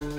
Good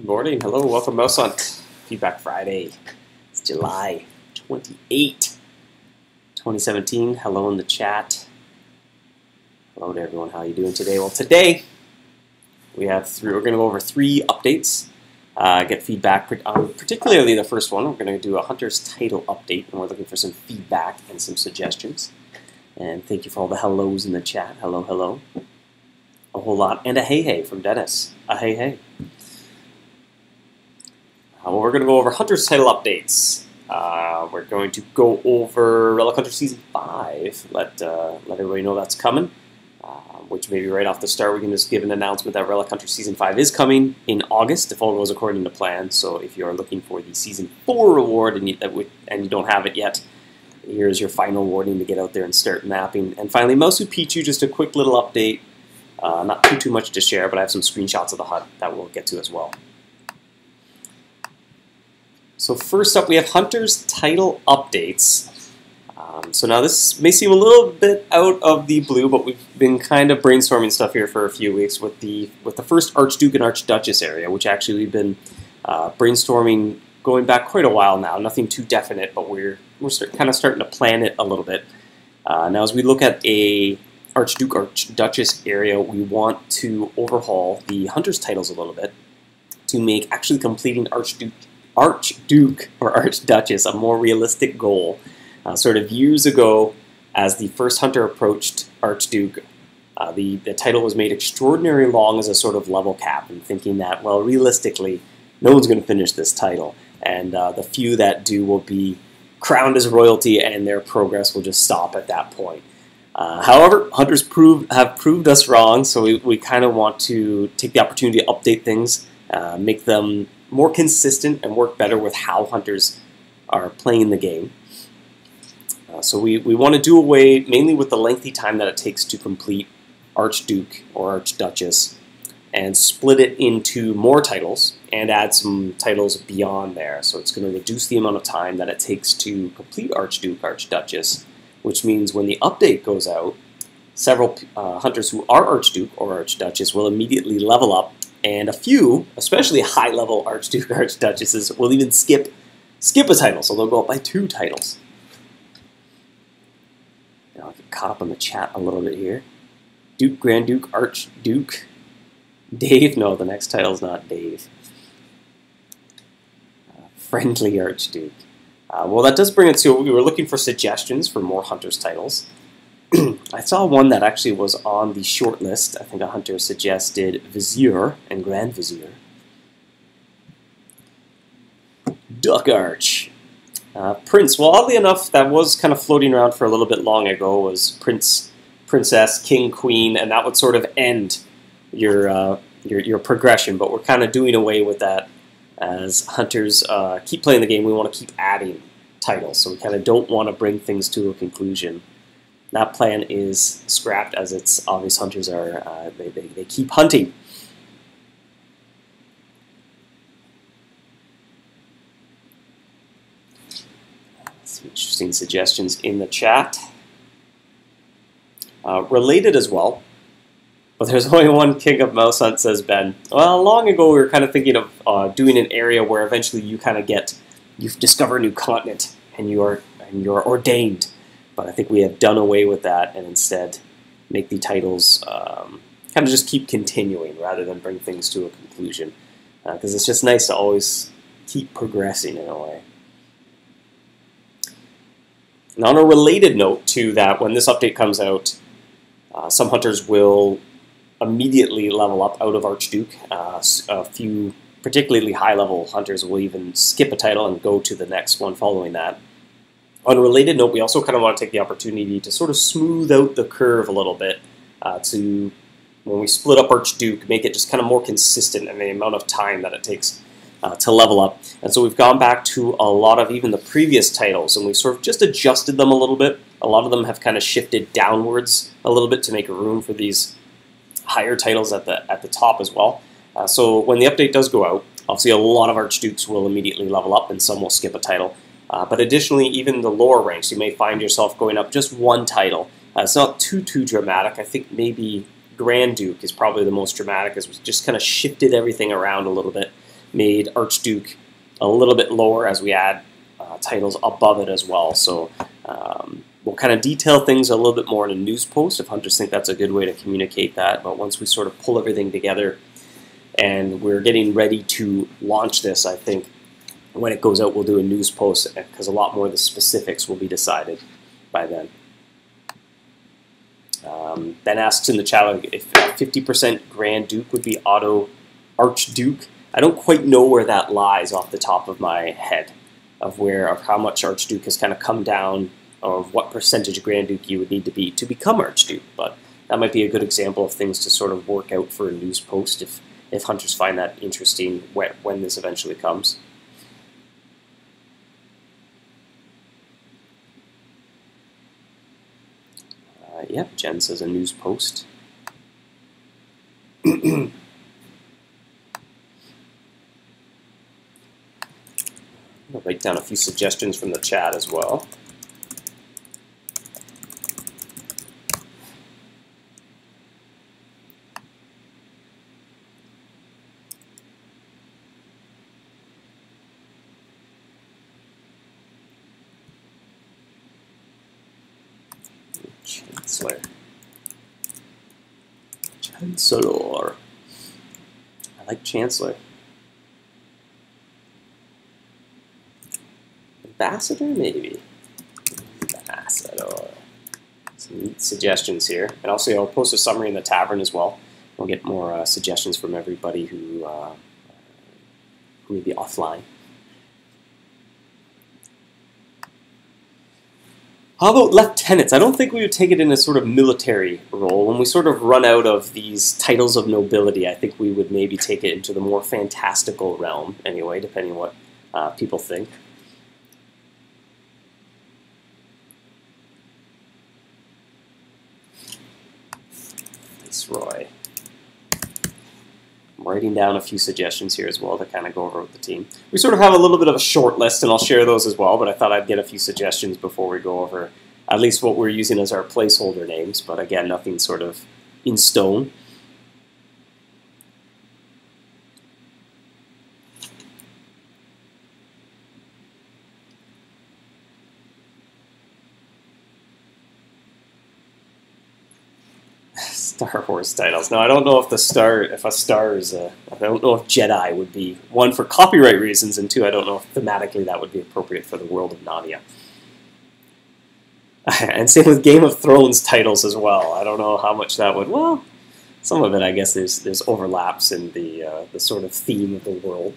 morning. Hello. Welcome to MouseHunt. Feedback Friday. It's July 28, 2017. Hello in the chat. Hello to everyone. How are you doing today? Well, today we're going to go over 3 updates. Get feedback, particularly the first one. We're going to do a Hunter's title update, and we're looking for some feedback and some suggestions. And thank you for all the hellos in the chat. Hello, hello. A whole lot. And a hey, hey from Dennis. A hey, hey. Well, we're going to go over Hunter's title updates. We're going to go over Relic Hunter Season 5. Let everybody know that's coming. Which maybe right off the start we can just give an announcement that Relic Hunter Season 5 is coming in August if all goes according to plan. So if you're looking for the Season 4 reward and you don't have it yet, here's your final warning to get out there and start mapping. And finally, Moussu Picchu, just a quick little update. Not too much to share, but I have some screenshots of the hut that we'll get to as well. So first up, we have Hunter's title updates. So now this may seem a little bit out of the blue, but we've been kind of brainstorming stuff here for a few weeks with the first Archduke and Archduchess area, which actually we've been brainstorming going back quite a while now. Nothing too definite, but we're kind of starting to plan it a little bit. Now, as we look at a Archduke Archduchess area, we want to overhaul the Hunter's titles a little bit to make actually completing Archduke or Archduchess a more realistic goal. Sort of years ago, as the first Hunter approached Archduke, the title was made extraordinarily long as a sort of level cap, and thinking that, well, realistically, no one's going to finish this title, and the few that do will be crowned as royalty, and their progress will just stop at that point. However, Hunters have proved us wrong, so we kind of want to take the opportunity to update things, make them more consistent, and work better with how Hunters are playing the game. So we want to do away mainly with the lengthy time that it takes to complete Archduke or Archduchess and split it into more titles and add some titles beyond there. So it's going to reduce the amount of time that it takes to complete Archduke, Archduchess, which means when the update goes out, several Hunters who are Archduke or Archduchess will immediately level up, and a few, especially high-level Archduke, Archduchesses, will even skip a title, so they'll go up by 2 titles. I'll get caught up on the chat a little bit here. Duke, Grand Duke, Archduke. Dave? No, the next title's not Dave. Friendly Archduke. Well, that does bring us to, we were looking for suggestions for more Hunter's titles. I saw one that actually was on the short list. I think a hunter suggested Vizier and Grand Vizier. Duck Arch. Prince. Well, oddly enough, that was kind of floating around for a little bit long ago, was Prince, Princess, King, Queen, and that would sort of end your progression, but we're kind of doing away with that as hunters keep playing the game. We want to keep adding titles, so we kind of don't want to bring things to a conclusion. That plan is scrapped, as it's obvious hunters are, they keep hunting. Some interesting suggestions in the chat. Related as well, but there's only one king of MouseHunt, says Ben. Well, long ago we were kind of thinking of doing an area where eventually you kind of you discover a new continent and you're ordained. But I think we have done away with that and instead make the titles kind of just keep continuing rather than bring things to a conclusion. Because it's just nice to always keep progressing in a way. And on a related note to that, when this update comes out, some hunters will immediately level up out of Archduke. A few particularly high-level hunters will even skip a title and go to the next one following that. On a related note, we also kind of want to take the opportunity to sort of smooth out the curve a little bit to, when we split up Archduke, make it just kind of more consistent in the amount of time that it takes to level up. And so we've gone back to a lot of even the previous titles, and we've sort of just adjusted them a little bit. A lot of them have kind of shifted downwards a little bit to make room for these higher titles at the top as well. So when the update does go out, obviously a lot of Archdukes will immediately level up and some will skip a title. But additionally, even the lower ranks, you may find yourself going up just one title. It's not too dramatic. I think maybe Grand Duke is probably the most dramatic, as we just kind of shifted everything around a little bit, made Archduke a little bit lower as we add titles above it as well. So we'll kind of detail things a little bit more in a news post if hunters think that's a good way to communicate that. But once we sort of pull everything together and we're getting ready to launch this, I think when it goes out, we'll do a news post because a lot more of the specifics will be decided by then. Ben asks in the chat if 50% Grand Duke would be auto Archduke. I don't quite know where that lies off the top of my head of how much Archduke has kind of come down, or what percentage Grand Duke you would need to be to become Archduke. But that might be a good example of things to sort of work out for a news post if hunters find that interesting when this eventually comes. Yep, Jen says a news post. I'm going to write down a few suggestions from the chat as well. Chancellor. I like Chancellor. Ambassador, maybe. Ambassador. Some neat suggestions here. And also, I'll post a summary in the tavern as well. We'll get more suggestions from everybody who may be offline. How about lieutenants? I don't think we would take it in a sort of military role. When we sort of run out of these titles of nobility, I think we would maybe take it into the more fantastical realm anyway, depending on what people think. Viceroy. I'm writing down a few suggestions here as well to kind of go over with the team. We sort of have a little bit of a short list, and I'll share those as well, but I thought I'd get a few suggestions before we go over at least what we're using as our placeholder names, but again, nothing sort of in stone. Star Wars titles. Now, I don't know if a star is I don't know if Jedi would be, one, for copyright reasons, and two, I don't know if thematically that would be appropriate for the world of Narnia. And same with Game of Thrones titles as well. I don't know how much that would. Well, some of it, I guess, there's overlaps in the sort of theme of the world.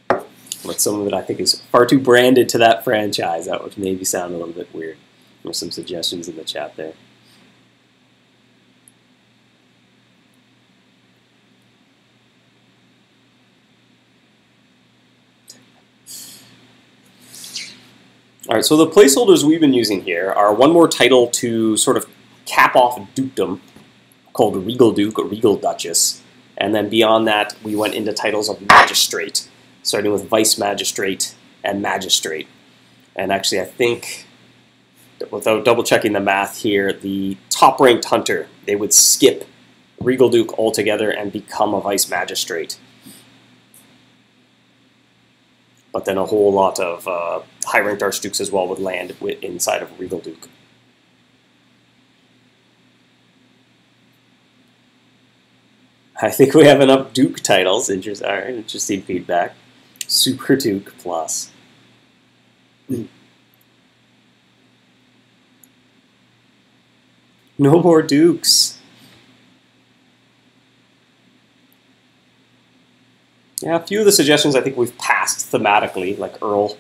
But some of it, I think, is far too branded to that franchise. That would maybe sound a little bit weird. There's some suggestions in the chat there. All right, so the placeholders we've been using here are one more title to sort of cap off dukedom, called Regal Duke or Regal Duchess. And then beyond that, we went into titles of Magistrate, starting with Vice Magistrate and Magistrate. And actually, I think, without double-checking the math here, the top-ranked Hunter, they would skip Regal Duke altogether and become a Vice Magistrate. But then a whole lot of high-ranked Archdukes as well would land inside of Regal Duke. I think we have enough Duke titles. Interesting feedback. Super Duke Plus. No more Dukes. Yeah, a few of the suggestions I think we've passed thematically, like Earl.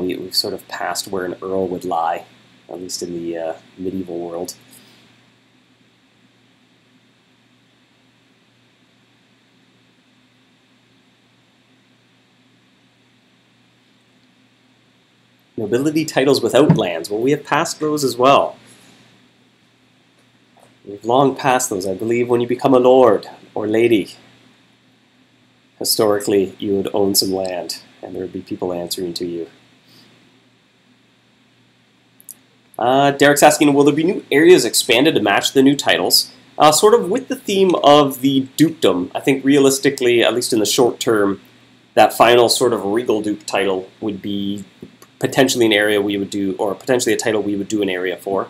We've sort of passed where an Earl would lie, at least in the medieval world. Nobility titles without lands. Well, we have passed those as well. We've long passed those. I believe when you become a lord or lady, historically, you would own some land, and there would be people answering to you. Derek's asking, will there be new areas expanded to match the new titles? Sort of with the theme of the dukedom. I think realistically, at least in the short term, that final sort of Regal Duke title would be potentially an area we would do, or potentially a title we would do an area for.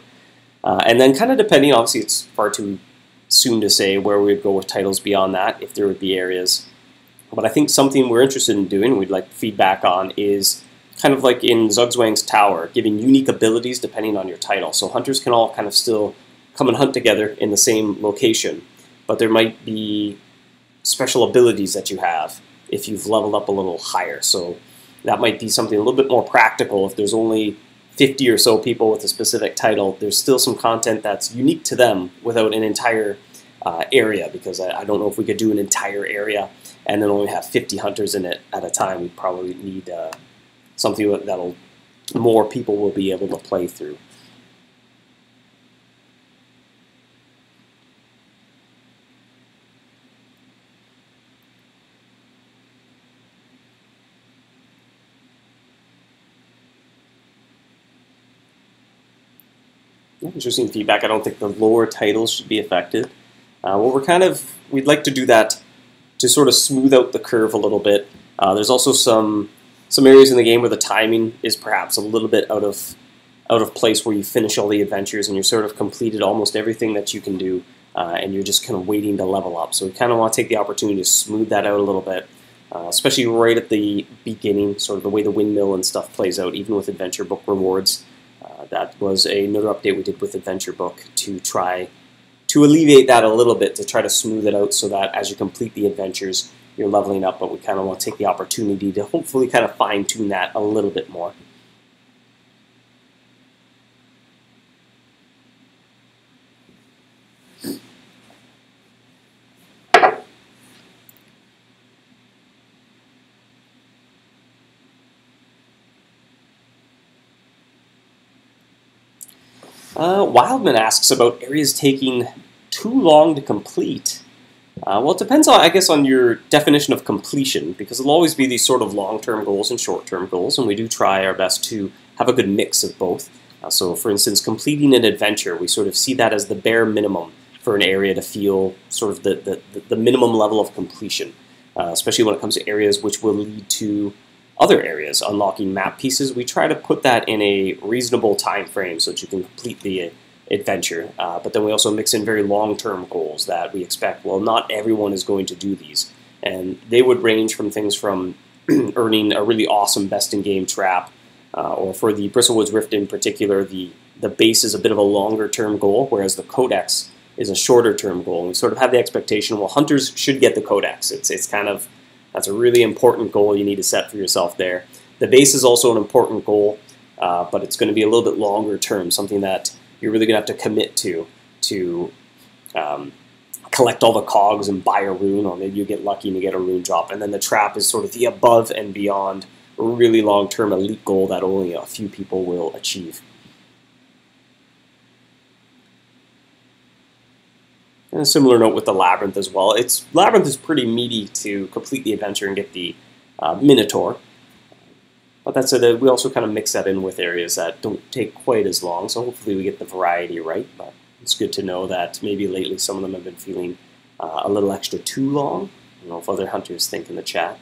And then kind of depending, obviously it's far too soon to say where we would go with titles beyond that, if there would be areas. But I think something we're interested in doing, we'd like feedback on, is kind of like in Zugzwang's Tower, giving unique abilities depending on your title. So hunters can all kind of still come and hunt together in the same location, but there might be special abilities that you have if you've leveled up a little higher. So that might be something a little bit more practical. If there's only 50 or so people with a specific title, there's still some content that's unique to them without an entire area, because I don't know if we could do an entire area and then only have 50 hunters in it at a time. We probably need something that'll more people will be able to play through. Interesting feedback. I don't think the lower titles should be affected. We'd like to do that to sort of smooth out the curve a little bit. There's also some areas in the game where the timing is perhaps a little bit out of place, where you finish all the adventures and you're sort of completed almost everything that you can do, and you're just kind of waiting to level up. So we kind of want to take the opportunity to smooth that out a little bit, especially right at the beginning, sort of the way the windmill and stuff plays out, even with adventure book rewards. That was another update we did with Adventure Book to try to alleviate that a little bit, to try to smooth it out so that as you complete the adventures, you're leveling up, but we kind of want to take the opportunity to hopefully kind of fine-tune that a little bit more. Wildman asks about areas taking too long to complete. Well, it depends, I guess, on your definition of completion, because there'll always be these sort of long-term goals and short-term goals, and we do try our best to have a good mix of both. So, for instance, completing an adventure, we sort of see that as the bare minimum for an area to feel sort of the minimum level of completion, especially when it comes to areas which will lead to other areas, unlocking map pieces. We try to put that in a reasonable time frame so that you can complete the adventure, but then we also mix in very long-term goals that we expect, well, not everyone is going to do these, and they would range from things from earning a really awesome best-in-game trap or for the Bristlewoods Rift in particular, the base is a bit of a longer-term goal, whereas the Codex is a shorter-term goal. And we sort of have the expectation, well, hunters should get the Codex. It's kind of, that's a really important goal you need to set for yourself there. The base is also an important goal, but it's going to be a little bit longer-term, something that you're really going to have to commit to collect all the cogs and buy a rune, or maybe you get lucky and you get a rune drop. And then the trap is sort of the above and beyond, a really long-term elite goal that only a few people will achieve. And a similar note with the Labyrinth as well. Labyrinth is pretty meaty to complete the adventure and get the Minotaur. But that said, we also kind of mix that in with areas that don't take quite as long, so hopefully we get the variety right. But it's good to know that maybe lately some of them have been feeling a little extra too long. I don't know if other hunters think in the chat.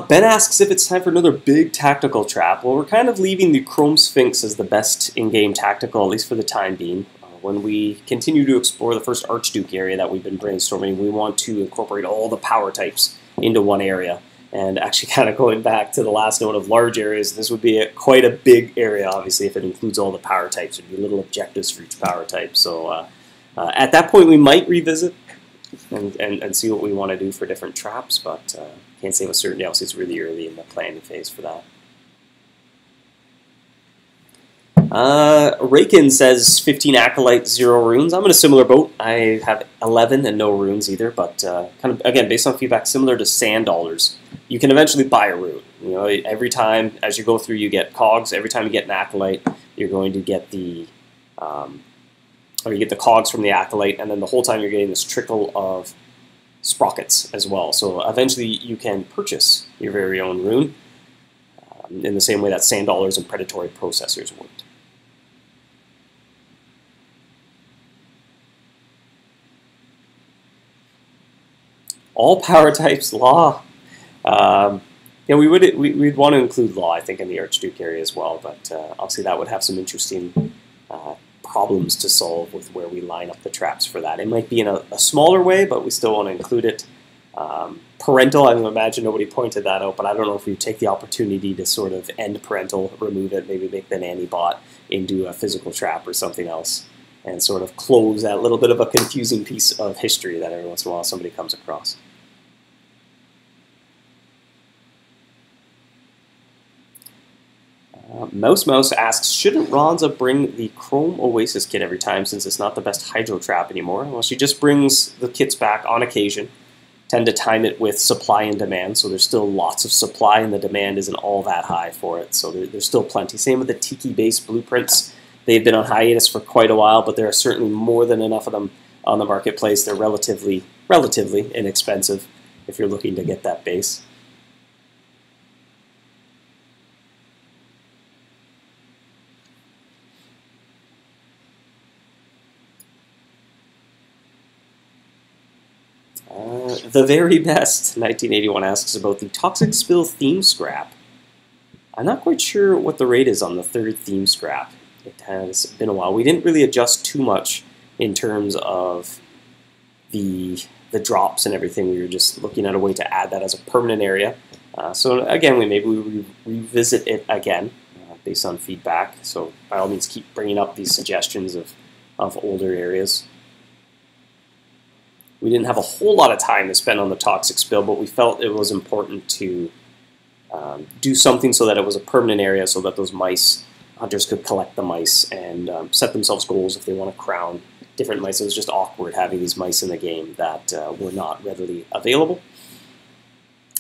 Ben asks if it's time for another big tactical trap. Well, we're kind of leaving the Chrome Sphinx as the best in-game tactical, at least for the time being. When we continue to explore the first Archduke area that we've been brainstorming, we want to incorporate all the power types into one area. And actually kind of going back to the last note of large areas, this would be quite a big area, obviously, if it includes all the power types. There would be little objectives for each power type. So at that point, we might revisit and see what we want to do for different traps, but can't say with certainty. Else it's really early in the planning phase for that. Rakin says 15 Acolyte, 0 runes. I'm in a similar boat. I have 11 and no runes either, but kind of, again, based on feedback, similar to Sand Dollars. You can eventually buy a rune. You know, every time as you go through, you get cogs. Every time you get an Acolyte, you're going to get the, or you get the cogs from the Acolyte, and then the whole time you're getting this trickle of sprockets as well. So eventually you can purchase your very own rune in the same way that Sand Dollars and Predatory Processors worked. All power types, law. Yeah, we'd want to include law, I think, in the Archduke area as well, but obviously that would have some interesting problems to solve with where we line up the traps for that. It might be in a smaller way, but we still want to include it. Parental, I imagine nobody pointed that out, but I don't know if we take the opportunity to sort of end parental, remove it, maybe make the nanny bot into a physical trap or something else, and sort of close that little bit of a confusing piece of history that every once in a while somebody comes across. Mouse asks, shouldn't Ronza bring the Chrome Oasis kit every time since it's not the best hydro trap anymore? Well, she just brings the kits back on occasion. Tend to time it with supply and demand, so there's still lots of supply and the demand isn't all that high for it, so there's still plenty. Same with the Tiki-based blueprints. They've been on hiatus for quite a while, but there are certainly more than enough of them on the marketplace. They're relatively inexpensive if you're looking to get that base. The very best, 1981 asks about the Toxic Spill theme scrap. I'm not quite sure what the rate is on the third theme scrap. It has been a while. We didn't really adjust too much in terms of the drops and everything. We were just looking at a way to add that as a permanent area. So again, maybe we revisit it again based on feedback. So by all means, keep bringing up these suggestions of older areas. We didn't have a whole lot of time to spend on the Toxic Spill, but we felt it was important to do something so that it was a permanent area so that those mice, hunters could collect the mice and set themselves goals if they want to crown different mice. It was just awkward having these mice in the game that were not readily available.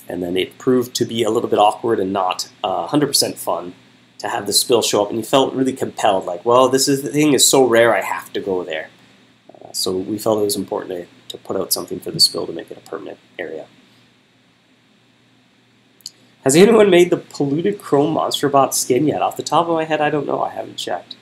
And then it proved to be a little bit awkward and not 100% fun to have the spill show up, and you felt really compelled, like, well, the thing is so rare, I have to go there. So we felt it was important to put out something for the spill to make it a permanent area. Has anyone made the polluted chrome monster bot skin yet? Off the top of my head, I don't know. I haven't checked.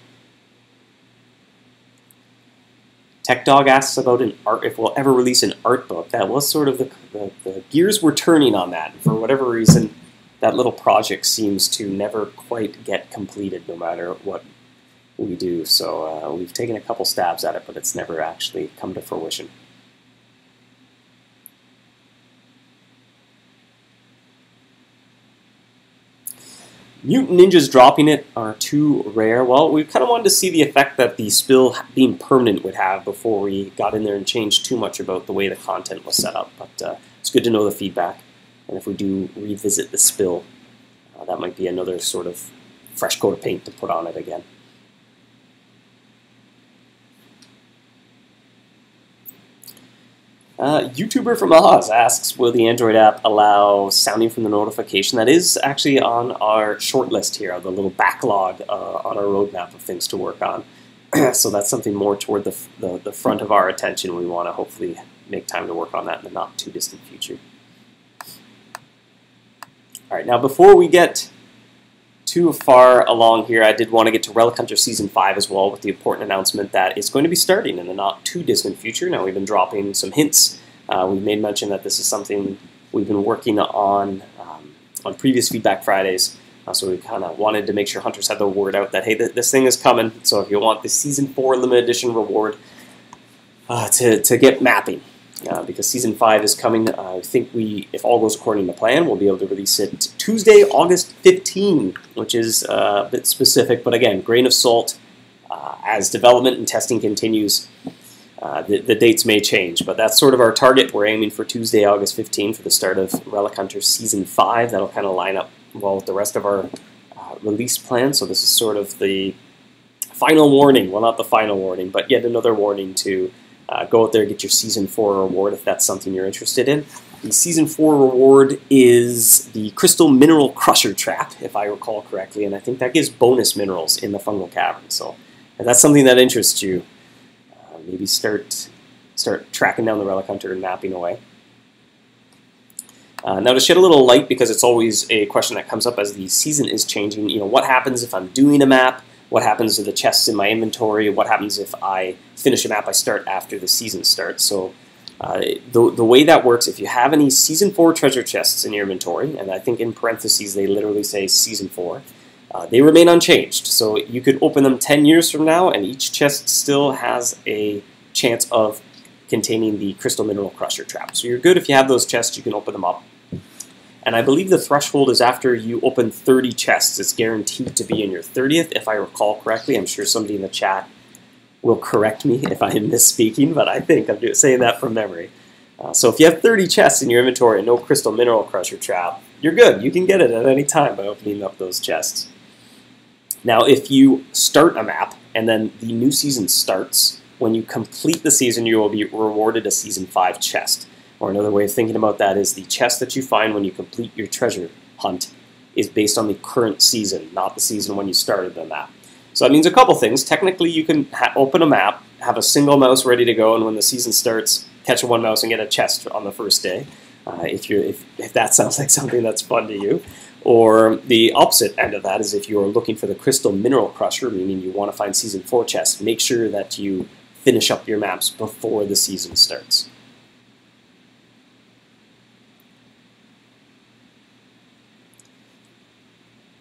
Tech Dog asks about if we'll ever release an art book. That was sort of the gears were turning on that. For whatever reason, that little project seems to never quite get completed, no matter what we do. So we've taken a couple stabs at it, but it's never actually come to fruition. Mutant Ninjas dropping it are too rare. Well, we kind of wanted to see the effect that the spill being permanent would have before we got in there and changed too much about the way the content was set up. But it's good to know the feedback. And if we do revisit the spill, that might be another sort of fresh coat of paint to put on it again. YouTuber from Oz asks, will the Android app allow sounding from the notification? That is actually on our short list here, the little backlog on our roadmap of things to work on. So that's something more toward the front of our attention. We want to hopefully make time to work on that in the not too distant future. All right, now before we get too far along here, I did want to get to Relic Hunter Season 5 as well with the important announcement that it's going to be starting in the not too distant future. Now, we've been dropping some hints. We've made mention that this is something we've been working on previous Feedback Fridays. So we kind of wanted to make sure hunters had the word out that, hey, this thing is coming. So if you want the Season 4 limited edition reward to get mapping, because Season 5 is coming. I think if all goes according to plan, we'll be able to release it Tuesday, August 15, which is a bit specific, but again, grain of salt. As development and testing continues, the dates may change, but that's sort of our target. We're aiming for Tuesday, August 15 for the start of Relic Hunter Season 5. That'll kind of line up well with the rest of our release plan, so this is sort of the final warning. Well, not the final warning, but yet another warning to go out there and get your Season 4 reward if that's something you're interested in. The Season 4 reward is the Crystal Mineral Crusher Trap, if I recall correctly, and I think that gives bonus minerals in the Fungal Cavern. So if that's something that interests you, maybe start tracking down the Relic Hunter and mapping away. Now, to shed a little light, because it's always a question that comes up as the season is changing, what happens if I'm doing a map? What happens to the chests in my inventory? What happens if I finish a map I start after the season starts? So the way that works, if you have any Season 4 treasure chests in your inventory, and I think in parentheses they literally say Season 4, they remain unchanged. So you could open them 10 years from now, and each chest still has a chance of containing the Crystal Mineral Crusher Trap. So you're good if you have those chests, you can open them up. And I believe the threshold is after you open 30 chests. It's guaranteed to be in your 30th, if I recall correctly. I'm sure somebody in the chat will correct me if I am misspeaking, but I think I'm saying that from memory. So if you have 30 chests in your inventory and no Crystal Mineral Crusher Trap, you're good. You can get it at any time by opening up those chests. Now, if you start a map and then the new season starts, when you complete the season, you will be rewarded a Season 5 chest. Or another way of thinking about that is the chest that you find when you complete your treasure hunt is based on the current season, not the season when you started the map. So that means a couple things. Technically, you can open a map, have a single mouse ready to go, and when the season starts, catch one mouse and get a chest on the first day, if that sounds like something that's fun to you. Or the opposite end of that is if you're looking for the Crystal Mineral Crusher, meaning you want to find Season 4 chests, make sure that you finish up your maps before the season starts.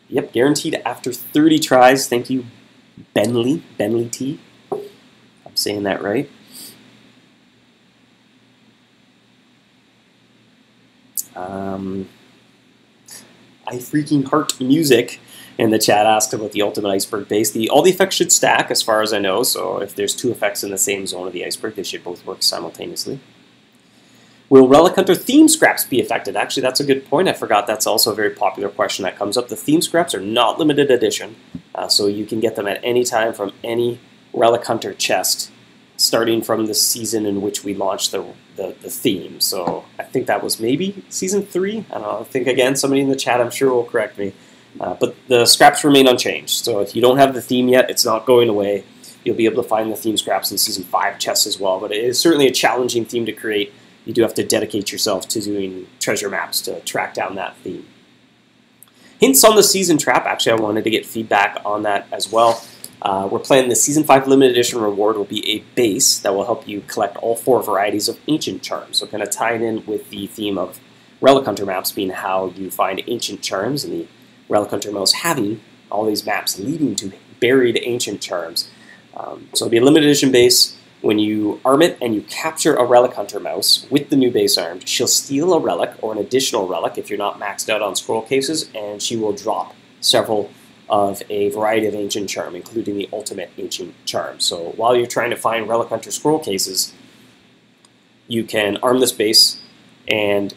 Yep, guaranteed after 30 tries. Thank you, Benley T. I'm saying that right. I freaking heart music in the chat asked about the ultimate iceberg base. All the effects should stack as far as I know, so if there's two effects in the same zone of the iceberg, they should both work simultaneously. Will Relic Hunter theme scraps be affected? Actually, that's a good point. I forgot that's also a very popular question that comes up. The theme scraps are not limited edition, so you can get them at any time from any Relic Hunter chest, starting from the season in which we launched the theme. So I think that was maybe Season 3. I don't know. I think, again, somebody in the chat I'm sure will correct me. But the scraps remain unchanged. So if you don't have the theme yet, it's not going away. You'll be able to find the theme scraps in Season 5 chests as well. But it is certainly a challenging theme to create. You do have to dedicate yourself to doing treasure maps to track down that theme. Hints on the season trap. Actually, I wanted to get feedback on that as well. We're planning the Season 5 limited edition reward will be a base that will help you collect all 4 varieties of ancient charms. So kind of tying in with the theme of Relic Hunter maps being how you find ancient charms, and the Relic Hunter mouse having all these maps leading to buried ancient charms. So it'll be a limited edition base. When you arm it and you capture a Relic Hunter mouse with the new base armed, she'll steal a relic or an additional relic if you're not maxed out on scroll cases, and she will drop several of a variety of ancient charm, including the ultimate ancient charm. So while you're trying to find Relic Hunter scroll cases, you can arm this base, and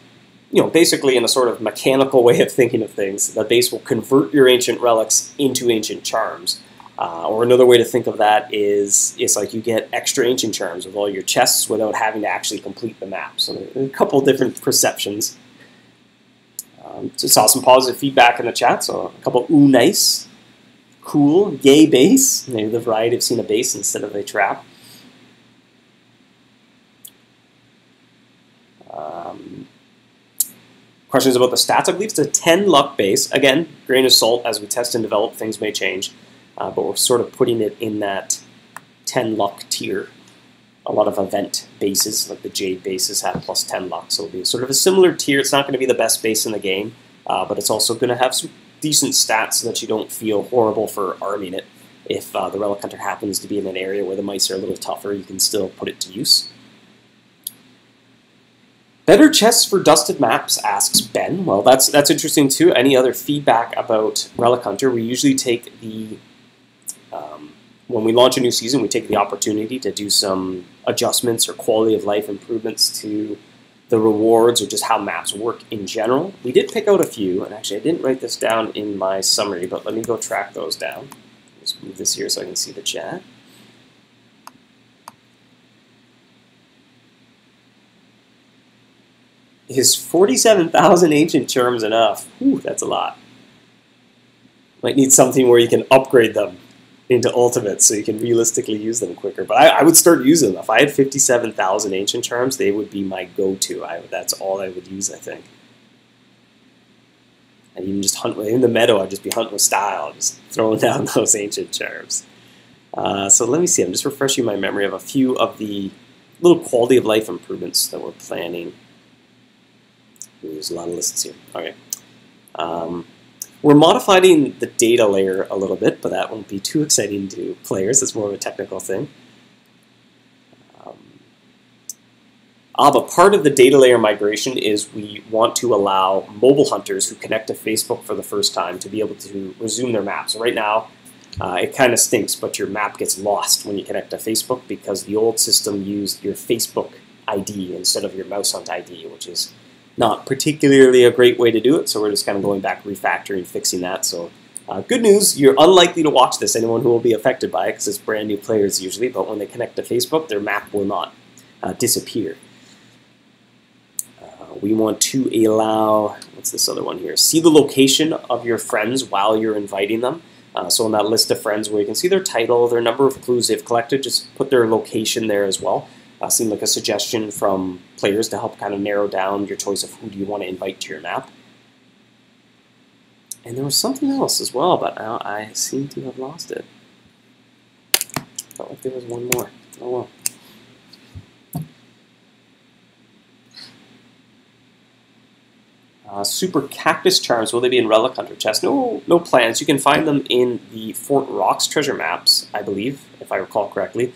basically in a sort of mechanical way of thinking of things, the base will convert your ancient relics into ancient charms. Or another way to think of that is it's like you get extra ancient charms with all your chests without having to actually complete the map. So a couple different perceptions. Just saw some positive feedback in the chat, so a couple ooh nice, cool, yay base. Maybe the variety of seeing a base instead of a trap. Questions about the stats. I believe it's a 10 luck base. Again, grain of salt, as we test and develop, things may change. But we're sort of putting it in that 10 luck tier. A lot of event bases, like the Jade bases, have plus 10 luck. So it'll be sort of a similar tier. It's not going to be the best base in the game, but it's also going to have some decent stats so that you don't feel horrible for arming it. If the Relic Hunter happens to be in an area where the mice are a little tougher, you can still put it to use. Better chests for dusted maps, asks Ben. Well, that's interesting too. Any other feedback about Relic Hunter? We usually take the when we launch a new season, we take the opportunity to do some adjustments or quality of life improvements to the rewards or just how maps work in general. We did pick out a few, and actually I didn't write this down in my summary, but let me go track those down. Let's move this here so I can see the chat. Is 47,000 ancient charms enough? Ooh, that's a lot. Might need something where you can upgrade them into ultimates so you can realistically use them quicker. But I would start using them. If I had 57,000 ancient charms, they would be my go-to. That's all I would use, I think. And even just hunt in the meadow, I'd just be hunting with style, just throwing down those ancient charms. So let me see. I'm just refreshing my memory of a few of the little quality of life improvements that we're planning. There's a lot of lists here. Okay. We're modifying the data layer a little bit, but that won't be too exciting to players. It's more of a technical thing. But part of the data layer migration is we want to allow mobile hunters who connect to Facebook for the first time to be able to resume their maps. So right now, it kind of stinks, but your map gets lost when you connect to Facebook because the old system used your Facebook ID instead of your MouseHunt ID, which is not particularly a great way to do it, so we're just kind of going back, refactoring, fixing that. So good news, you're unlikely to watch this, anyone who will be affected by it, because it's brand new players usually, but when they connect to Facebook, their map will not disappear. We want to allow, what's this other one here? See the location of your friends while you're inviting them. So in that list of friends where you can see their title, their number of clues they've collected, just put their location there as well. Seemed like a suggestion from players to help kind of narrow down your choice of who do you want to invite to your map. And there was something else as well, but now I seem to have lost it. Felt like there was one more. Oh well. Super Cactus Charms, will they be in Relic Hunter chests? No plans. You can find them in the Fort Rocks treasure maps, I believe, if I recall correctly.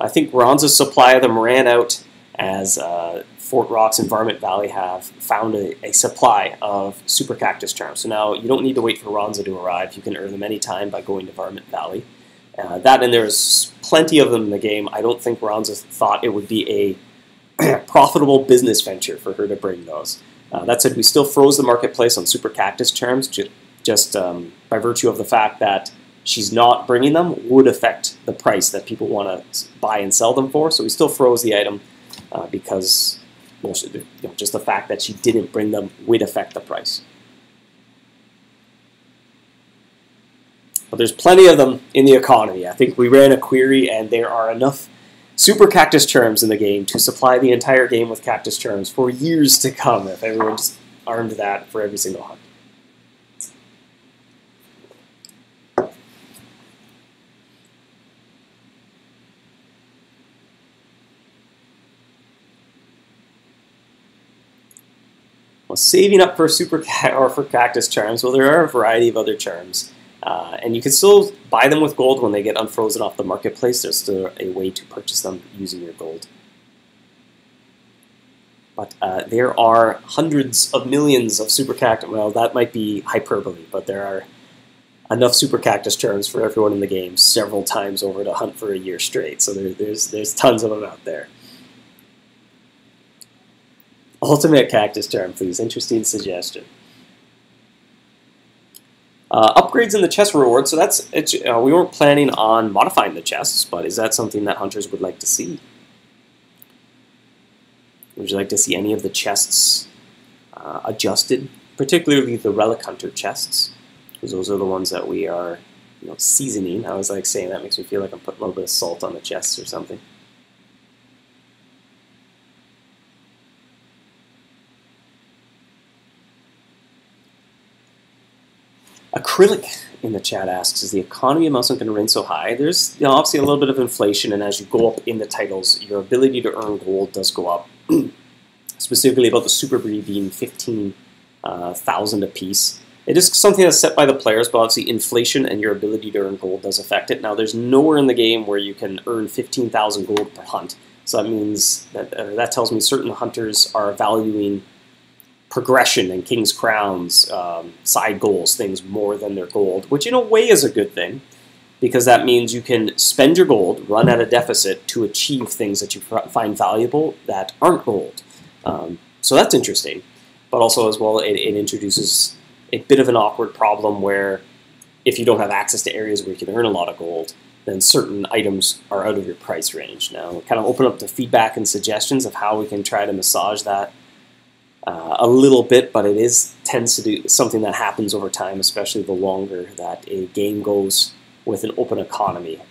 I think Ronza's supply of them ran out as Fort Rocks and Varmint Valley have found a supply of Super Cactus Charms. So now you don't need to wait for Ronza to arrive. You can earn them anytime by going to Varmint Valley. That and there's plenty of them in the game. I don't think Ronza thought it would be a profitable business venture for her to bring those. That said, we still froze the marketplace on Super Cactus Charms just by virtue of the fact that she's not bringing them would affect the price that people want to buy and sell them for. So we still froze the item because just the fact that she didn't bring them would affect the price. But there's plenty of them in the economy. I think we ran a query and there are enough Super Cactus Charms in the game to supply the entire game with Cactus Charms for years to come if everyone just armed that for every single hunt. Well, saving up for for Cactus Charms, well, there are a variety of other charms. And you can still buy them with gold when they get unfrozen off the marketplace. There's still a way to purchase them using your gold. But there are hundreds of millions of Super Cactus. Well, that might be hyperbole, but there are enough super cactus charms for everyone in the game several times over to hunt for a year straight. So there's tons of them out there. Ultimate cactus charm, please. Interesting suggestion. Upgrades in the chest reward. So we weren't planning on modifying the chests, but is that something that hunters would like to see? Would you like to see any of the chests adjusted, particularly the Relic Hunter chests? Because those are the ones that we are, seasoning. I was like saying that makes me feel like I'm putting a little bit of salt on the chests or something. Acrylic in the chat asks, is the economy of MouseHunt going to remain so high? There's obviously a little bit of inflation, and as you go up in the titles, your ability to earn gold does go up. Specifically about the Super Breed being 15,000 apiece. It is something that's set by the players, but obviously inflation and your ability to earn gold does affect it. Now, there's nowhere in the game where you can earn 15,000 gold per hunt. So that means that that tells me certain hunters are valuing progression and King's Crowns, side goals, things more than their gold, which in a way is a good thing, because that means you can spend your gold, run at a deficit to achieve things that you find valuable that aren't gold. So that's interesting, but also as well it introduces a bit of an awkward problem where if you don't have access to areas where you can earn a lot of gold, then certain items are out of your price range. Now, kind of open up to feedback and suggestions of how we can try to massage that a little bit, but it tends to be something that happens over time, especially the longer that a game goes with an open economy.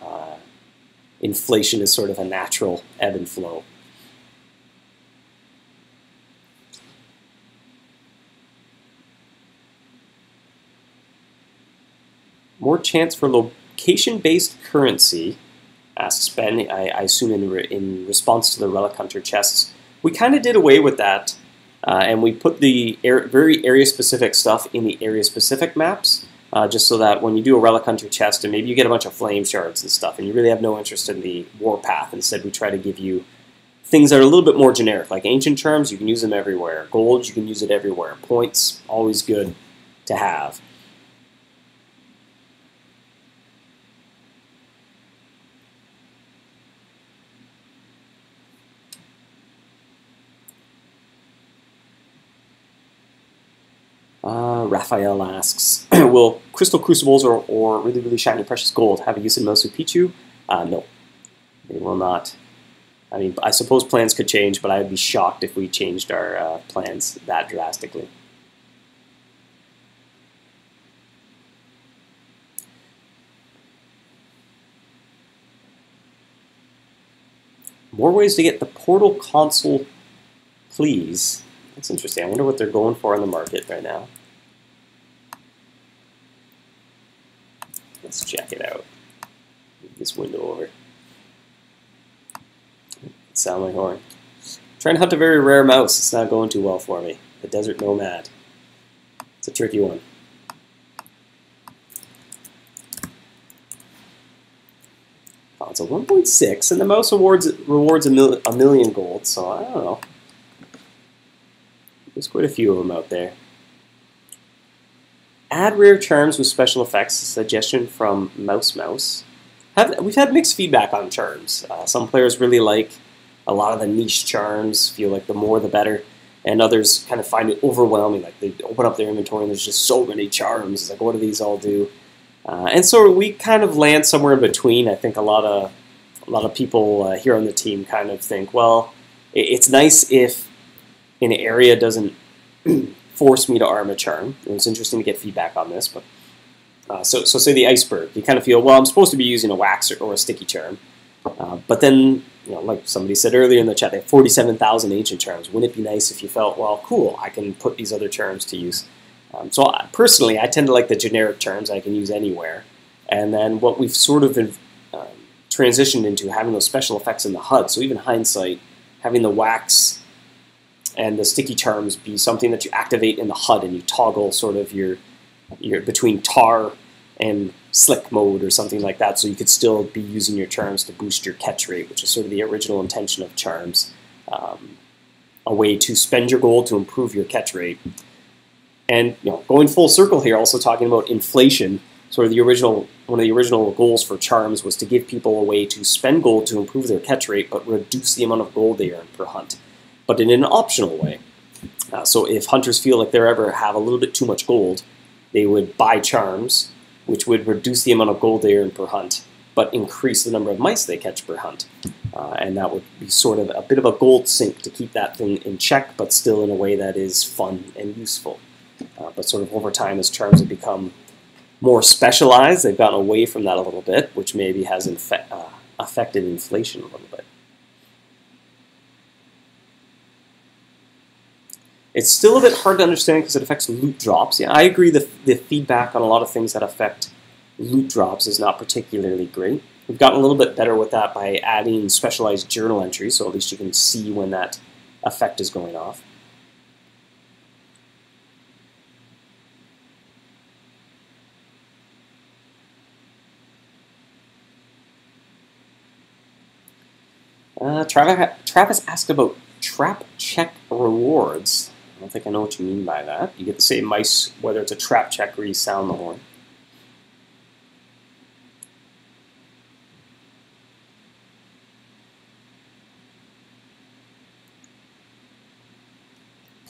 Inflation is sort of a natural ebb and flow. More chance for location-based currency, asks Ben, I assume in response to the Relic Hunter chests. We kind of did away with that, and we put the very area-specific stuff in the area-specific maps, just so that when you do a Relic Hunter chest, and maybe you get a bunch of flame shards and stuff, and you really have no interest in the warpath, instead we try to give you things that are a little bit more generic, like ancient charms, you can use them everywhere. Gold, you can use it everywhere. Points, always good to have. Raphael asks, will crystal crucibles or really, really shiny precious gold have a use in Moussu Picchu? No, they will not. I mean, I suppose plans could change, but I would be shocked if we changed our plans that drastically. More ways to get the Portal console, please. That's interesting. I wonder what they're going for in the market right now. Let's check it out. Move this window over. Sound my horn. Trying to hunt a very rare mouse. It's not going too well for me. The Desert Nomad. It's a tricky one. Oh, it's a 1.6, and the mouse rewards a million gold, so I don't know. There's quite a few of them out there. Add rare charms with special effects, a suggestion from Mouse. We've had mixed feedback on charms. Some players really like a lot of the niche charms, feel like the more the better, and others kind of find it overwhelming, like they open up their inventory and there's just so many charms. It's like, what do these all do? And so we kind of land somewhere in between. I think a lot of people here on the team kind of think, well, it's nice if an area doesn't force me to arm a charm. And it's interesting to get feedback on this, but so say the iceberg, you kind of feel, well, I'm supposed to be using a wax or a sticky charm, but then, like somebody said earlier in the chat, they have 47,000 ancient charms. Wouldn't it be nice if you felt, well, cool, I can put these other charms to use? So personally, I tend to like the generic charms I can use anywhere. And then what we've sort of transitioned into having those special effects in the HUD. So even hindsight, having the wax and the sticky charms be something that you activate in the HUD, and you toggle sort of your between tar and slick mode or something like that, so you could still be using your charms to boost your catch rate, which is sort of the original intention of charms. A way to spend your gold to improve your catch rate. And going full circle here, also talking about inflation, sort of one of the original goals for charms was to give people a way to spend gold to improve their catch rate, but reduce the amount of gold they earn per hunt, but in an optional way. So if hunters feel like they ever have a little bit too much gold, they would buy charms, which would reduce the amount of gold they earn per hunt, but increase the number of mice they catch per hunt. And that would be sort of a bit of a gold sink to keep that thing in check, but still in a way that is fun and useful. But sort of over time, as charms have become more specialized, they've gotten away from that a little bit, which maybe has affected inflation a little bit. It's still a bit hard to understand because it affects loot drops. Yeah, I agree the feedback on a lot of things that affect loot drops is not particularly great. We've gotten a little bit better with that by adding specialized journal entries, so at least you can see when that effect is going off. Travis asked about trap check rewards. I don't think I know what you mean by that. You get the same mice whether it's a trap check or you sound the horn.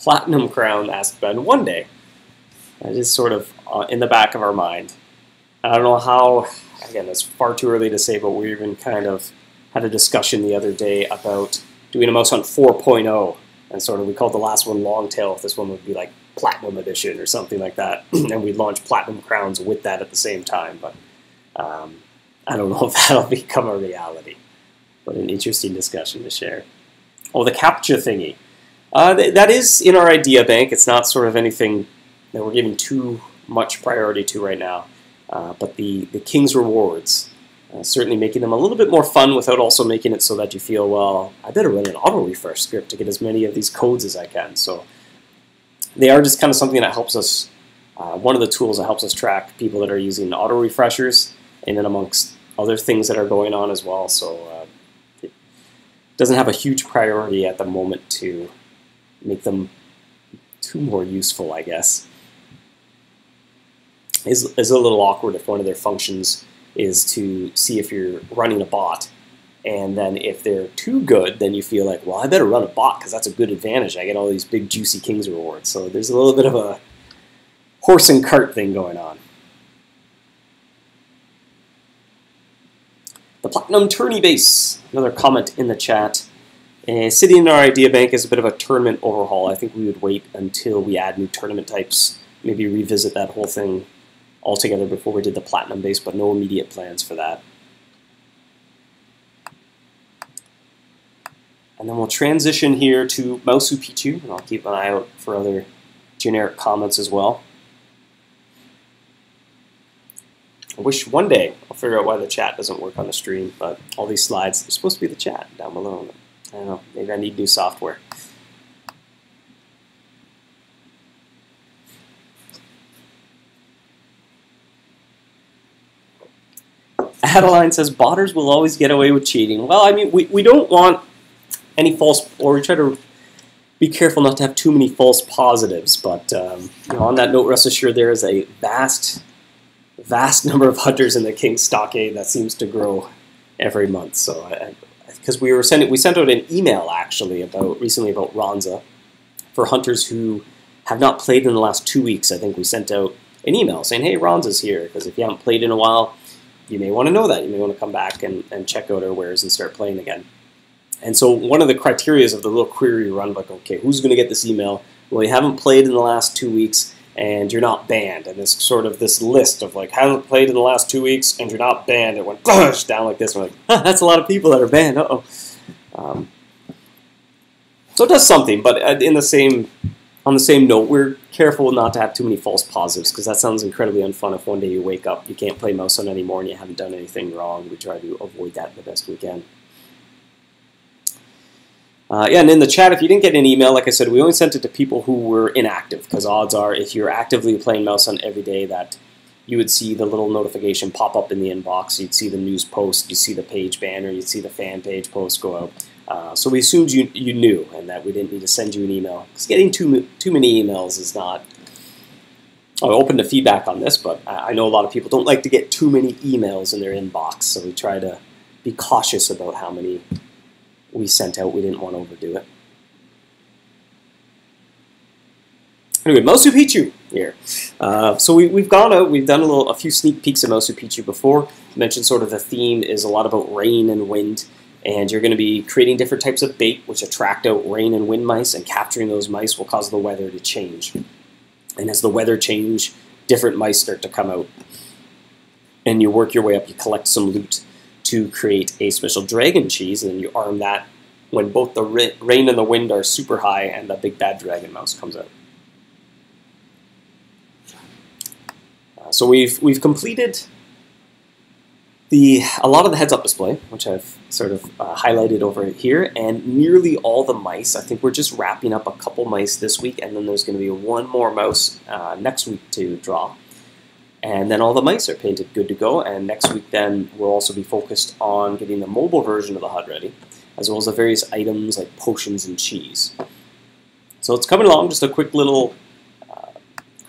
Platinum Crown asked Ben, one day. That is sort of in the back of our mind. I don't know how, again, it's far too early to say, but we even kind of had a discussion the other day about doing a MouseHunt 4.0, and sort of we called the last one Longtail, if this one would be like Platinum Edition or something like that, and we'd launch Platinum Crowns with that at the same time, but I don't know if that'll become a reality, but an interesting discussion to share. Oh, the captcha thingy. That is in our idea bank. It's not sort of anything that we're giving too much priority to right now, but the King's Rewards, certainly making them a little bit more fun without also making it so that you feel, well, I better run an auto refresh script to get as many of these codes as I can. So they are just kind of something that helps us, one of the tools that helps us track people that are using auto refreshers, and then amongst other things that are going on as well. So it doesn't have a huge priority at the moment to make them too more useful, I guess. Is a little awkward if one of their functions is to see if you're running a bot, and then if they're too good, then you feel like, well, I better run a bot because that's a good advantage. I get all these big juicy King's rewards. So there's a little bit of a horse and cart thing going on. The Platinum Tourney Base, another comment in the chat. Sitting in our idea bank is a bit of a tournament overhaul. I think we would wait until we add new tournament types, maybe revisit that whole thing altogether before we did the Platinum base, but no immediate plans for that. And then we'll transition here to Moussu Picchu, and I'll keep an eye out for other generic comments as well. I wish one day I'll figure out why the chat doesn't work on the stream, but all these slides, they're supposed to be the chat down below. I don't know, maybe I need new software. Adeline says, botters will always get away with cheating. Well, I mean, we don't want any false, or we try to be careful not to have too many false positives, but you know, on that note, rest assured there is a vast number of hunters in the King Stockade that seems to grow every month. So, because we sent out an email actually recently about Ronza for hunters who have not played in the last 2 weeks. I think we sent out an email saying, hey, Ronza's here, because if you haven't played in a while, you may want to know that. You may want to come back and check out our wares and start playing again. And so one of the criteria of the little query you run, like, okay, who's going to get this email? Well, you haven't played in the last 2 weeks, and you're not banned. And this sort of this list of like, haven't played in the last 2 weeks, and you're not banned. It went down like this. We're like, that's a lot of people that are banned. Uh-oh. So it does something, but on the same note, we're careful not to have too many false positives, because that sounds incredibly unfun if one day you wake up, you can't play MouseHunt anymore, and you haven't done anything wrong. We try to avoid that the best we can. Yeah, and in the chat, if you didn't get an email, like I said, we only sent it to people who were inactive, because odds are, if you're actively playing MouseHunt every day, that you would see the little notification pop up in the inbox, you'd see the news post, you'd see the page banner, you'd see the fan page post go out. So we assumed you knew, and that we didn't need to send you an email, because getting too many emails is not I'm open to feedback on this, but I know a lot of people don't like to get too many emails in their inbox, so we try to be cautious about how many we sent out. We didn't want to overdo it. Anyway, Moussu Picchu here. So we've gone out, we've done a few sneak peeks of Moussu Picchu before. I mentioned sort of the theme is a lot about rain and wind, and you're going to be creating different types of bait which attract out rain and wind mice, and capturing those mice will cause the weather to change. And as the weather changes, different mice start to come out. And you work your way up, you collect some loot to create a special dragon cheese, and then you arm that when both the rain and the wind are super high and the big bad dragon mouse comes out. So we've completed a lot of the heads-up display, which I've sort of highlighted over here, and nearly all the mice. I think we're just wrapping up a couple mice this week, and then there's going to be one more mouse next week to draw. And then all the mice are painted good to go, and next week then we'll also be focused on getting the mobile version of the HUD ready, as well as the various items like potions and cheese. So it's coming along, just a quick little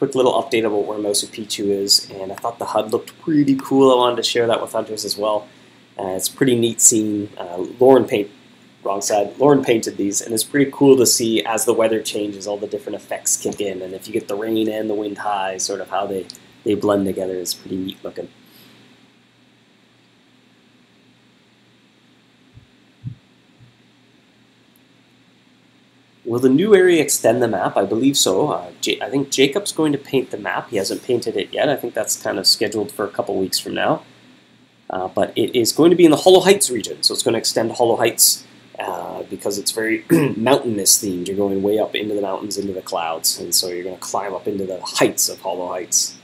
update about where Moussu Picchu is, and I thought the HUD looked pretty cool. I wanted to share that with hunters as well. It's pretty neat seeing Lauren painted these, and it's pretty cool to see as the weather changes, all the different effects kick in, and if you get the rain and the wind high, sort of how they blend together is pretty neat looking. Will the new area extend the map? I believe so. I think Jacob's going to paint the map. He hasn't painted it yet. I think that's kind of scheduled for a couple weeks from now. But it is going to be in the Hollow Heights region, so it's going to extend to Hollow Heights because it's very mountainous themed. You're going way up into the mountains, into the clouds, and so you're going to climb up into the heights of Hollow Heights.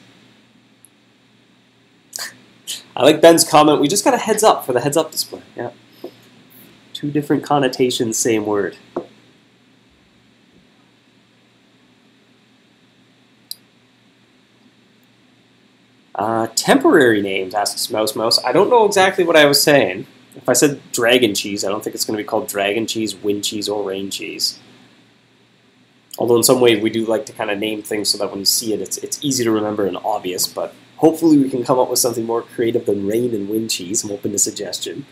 I like Ben's comment. We just got a heads up for the heads up display. Yeah, two different connotations, same word. Temporary names, asks Mouse. I don't know exactly what I was saying. If I said dragon cheese, I don't think it's going to be called dragon cheese, wind cheese, or rain cheese. Although in some ways we do like to kind of name things so that when you see it, it's easy to remember and obvious, but hopefully we can come up with something more creative than rain and wind cheese. I'm open to suggestion.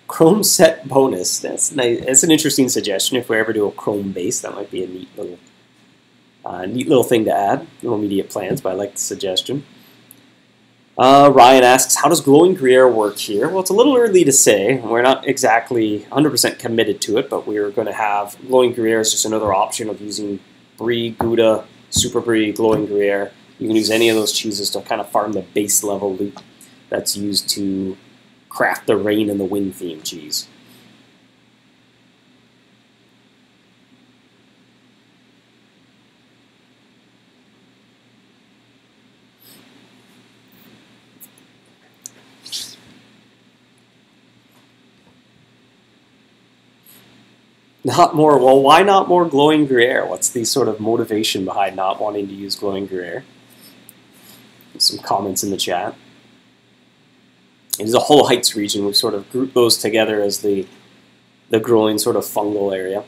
Chrome set bonus. That's nice. That's an interesting suggestion. If we ever do a Chrome base, that might be a neat little thing to add. No immediate plans, but I like the suggestion. Ryan asks, how does glowing Gruyere work here? Well, it's a little early to say. We're not exactly 100% committed to it, but we're going to have glowing Gruyere as just another option of using Brie, Gouda, Super Brie, glowing Gruyere. You can use any of those cheeses to kind of farm the base level loot that's used to craft the rain and the wind theme cheese. Not more. Well, why not more glowing Gruyere? What's the sort of motivation behind not wanting to use glowing Gruyere? Some comments in the chat. It is a Hollow Heights region. We've sort of grouped those together as the growing sort of fungal area,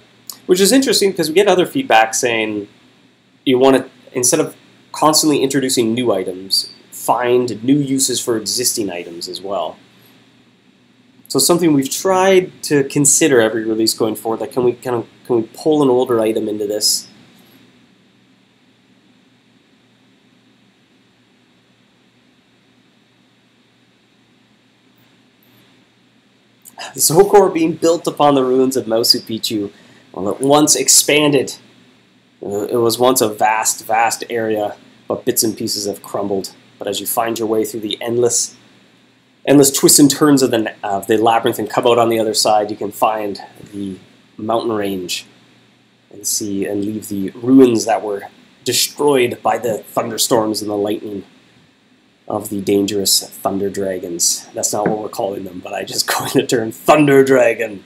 which is interesting because we get other feedback saying you want to, instead of constantly introducing new items, find new uses for existing items as well. So something we've tried to consider every release going forward, like can we pull an older item into this? The Zokor being built upon the ruins of Moussu Picchu. Well, it once expanded. It was once a vast, vast area, but bits and pieces have crumbled. But as you find your way through the endless twists and turns of the labyrinth and come out on the other side, you can find the mountain range and see and leave the ruins that were destroyed by the thunderstorms and the lightning of the dangerous thunder dragons. That's not what we're calling them, but I just coined the term thunder dragon.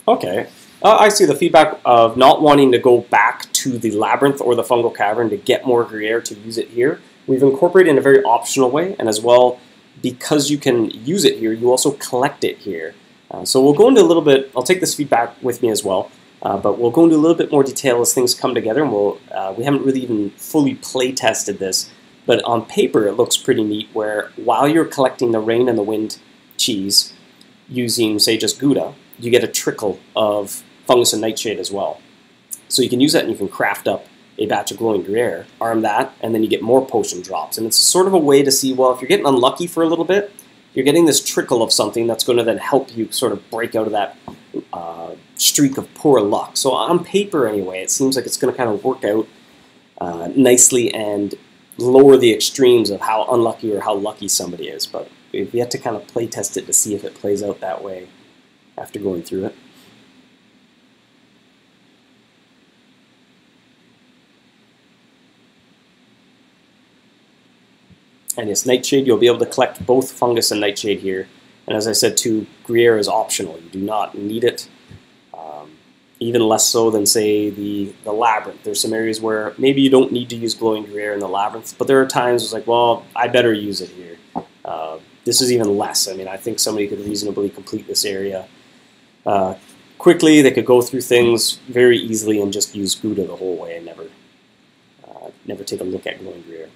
Okay. I see the feedback of not wanting to go back to the labyrinth or the fungal cavern to get more Gruyere to use it here. we've incorporated in a very optional way, and as well, because you can use it here, you also collect it here. So we'll go into a little bit, I'll take this feedback with me as well, but we'll go into a little bit more detail as things come together, and we haven't really even fully play tested this, but on paper it looks pretty neat where while you're collecting the rain and the wind cheese using, say, just Gouda, you get a trickle of fungus and nightshade as well. So you can use that and you can craft up a batch of glowing Gruyere, arm that, and then you get more potion drops. And it's sort of a way to see, well, if you're getting unlucky for a little bit, you're getting this trickle of something that's going to then help you sort of break out of that streak of poor luck. So on paper anyway, it seems like it's going to kind of work out nicely and lower the extremes of how unlucky or how lucky somebody is. But we've yet to kind of play test it to see if it plays out that way after going through it. And yes, nightshade, you'll be able to collect both fungus and nightshade here. And as I said too, Gruyere is optional. You do not need it. Even less so than, say, the Labyrinth. There's some areas where maybe you don't need to use glowing Gruyere in the Labyrinth, but there are times it's like, well, I better use it here. This is even less. I mean, I think somebody could reasonably complete this area quickly. They could go through things very easily and just use Gouda the whole way and never take a look at glowing Gruyere.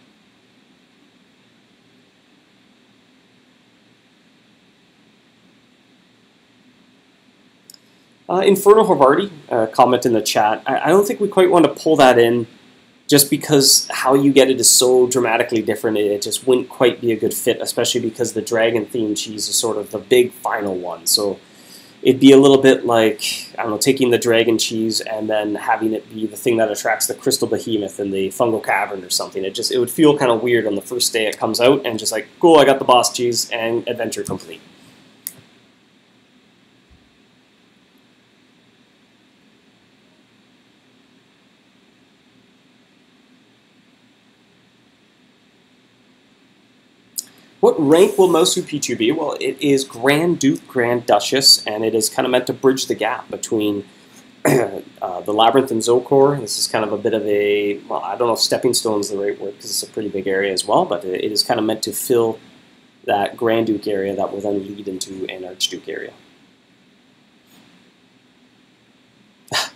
Inferno Havarti, comment in the chat. I don't think we quite want to pull that in just because how you get it is so dramatically different. It just wouldn't quite be a good fit, especially because the dragon-themed cheese is sort of the big final one. So it'd be a little bit like, I don't know, taking the dragon cheese and then having it be the thing that attracts the crystal behemoth in the fungal cavern or something. It would feel kind of weird on the first day it comes out and just like, cool, I got the boss cheese and adventure complete. What rank will Moussu Picchu be? Well, it is Grand Duke, Grand Duchess, and it is kind of meant to bridge the gap between the Labyrinth and Zokor. This is kind of a bit of a, well, I don't know if stepping stone is the right word because it's a pretty big area as well, but it is kind of meant to fill that Grand Duke area that will then lead into an Archduke area.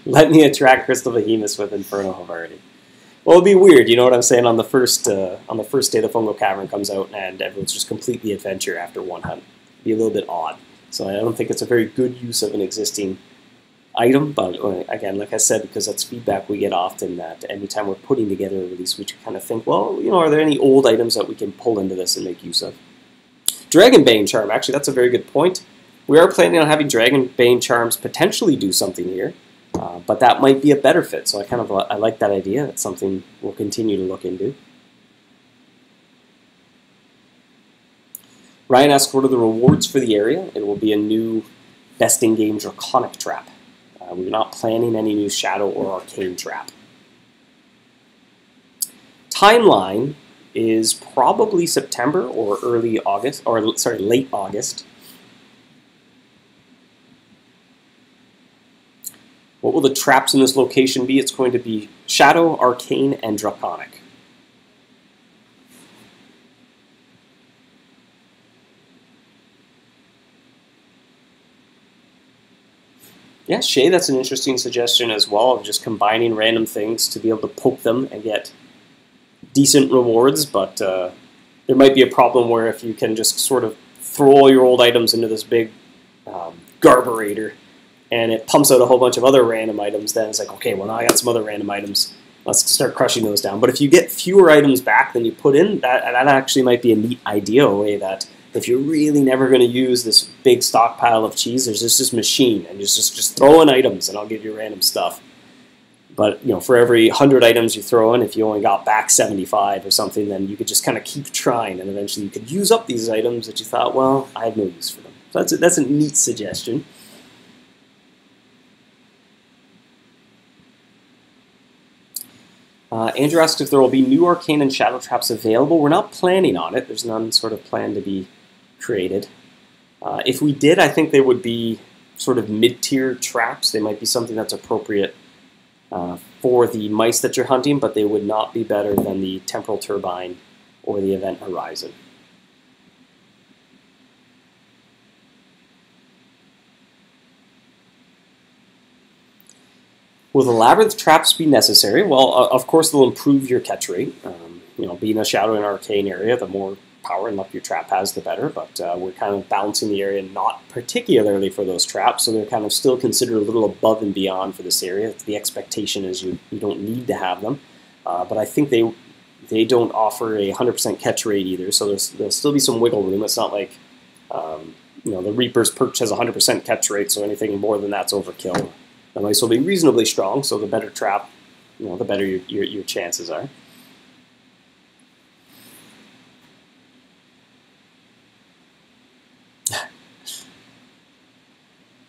Let me attract Crystal Behemoths with Inferno Havarti. Well, it'll be weird, you know what I'm saying, on the first day the Fungal Cavern comes out and everyone's just completely adventure after one hunt. It'll be a little bit odd. So I don't think it's a very good use of an existing item, but again, like I said, because that's feedback we get often, that anytime we're putting together a release, we kind of think, well, you know, are there any old items that we can pull into this and make use of? Dragonbane Charm, actually, that's a very good point. We are planning on having Dragonbane Charms potentially do something here. But that might be a better fit, so I like that idea. That's something we'll continue to look into. Ryan asks, what are the rewards for the area? It will be a new best in game Draconic trap. We're not planning any new Shadow or Arcane trap. Timeline is probably September or early August, or sorry, late August. What will the traps in this location be? It's going to be Shadow, Arcane, and Draconic. Yeah, Shay, that's an interesting suggestion as well, of just combining random things to be able to poke them and get decent rewards, but there might be a problem where if you can just sort of throw all your old items into this big garburator, and it pumps out a whole bunch of other random items, then it's like, okay, well, now I got some other random items. Let's start crushing those down. But if you get fewer items back than you put in, that actually might be a neat idea, a way that if you're really never going to use this big stockpile of cheese, there's just this machine, and just throw in items, and I'll give you random stuff. But, you know, for every 100 items you throw in, if you only got back 75 or something, then you could just kind of keep trying, and eventually you could use up these items that you thought, well, I have no use for them. So that's a neat suggestion. Andrew asks if there will be new Arcane and Shadow traps available. We're not planning on it. There's none sort of planned to be created. If we did, I think they would be sort of mid-tier traps. They might be something that's appropriate for the mice that you're hunting, but they would not be better than the Temporal Turbine or the event horizon. Will the labyrinth traps be necessary? Well, of course they'll improve your catch rate. You know, being a shadow and arcane area, the more power and luck your trap has, the better. But we're kind of balancing the area not particularly for those traps, so they're kind of still considered a little above and beyond for this area. The expectation is you don't need to have them, but I think they don't offer a 100% catch rate either, so there'll still be some wiggle room. It's not like you know, the Reaper's Perch has a 100% catch rate, so anything more than that's overkill. The mice will be reasonably strong, so the better trap, you know, the better your chances are.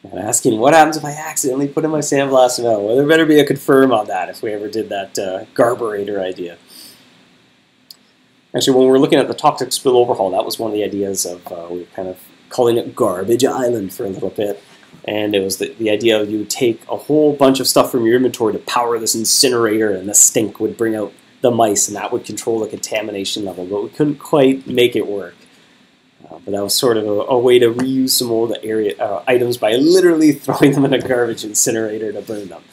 And asking, what happens if I accidentally put in my sandblast? No, well, there better be a confirm on that if we ever did that Garburator idea. Actually, when we were looking at the Toxic Spill Overhaul, that was one of the ideas of, we were kind of calling it Garbage Island for a little bit. And it was the idea of you would take a whole bunch of stuff from your inventory to power this incinerator, and the stink would bring out the mice, and that would control the contamination level. But we couldn't quite make it work. But that was sort of a way to reuse some old items by literally throwing them in a garbage incinerator to burn them.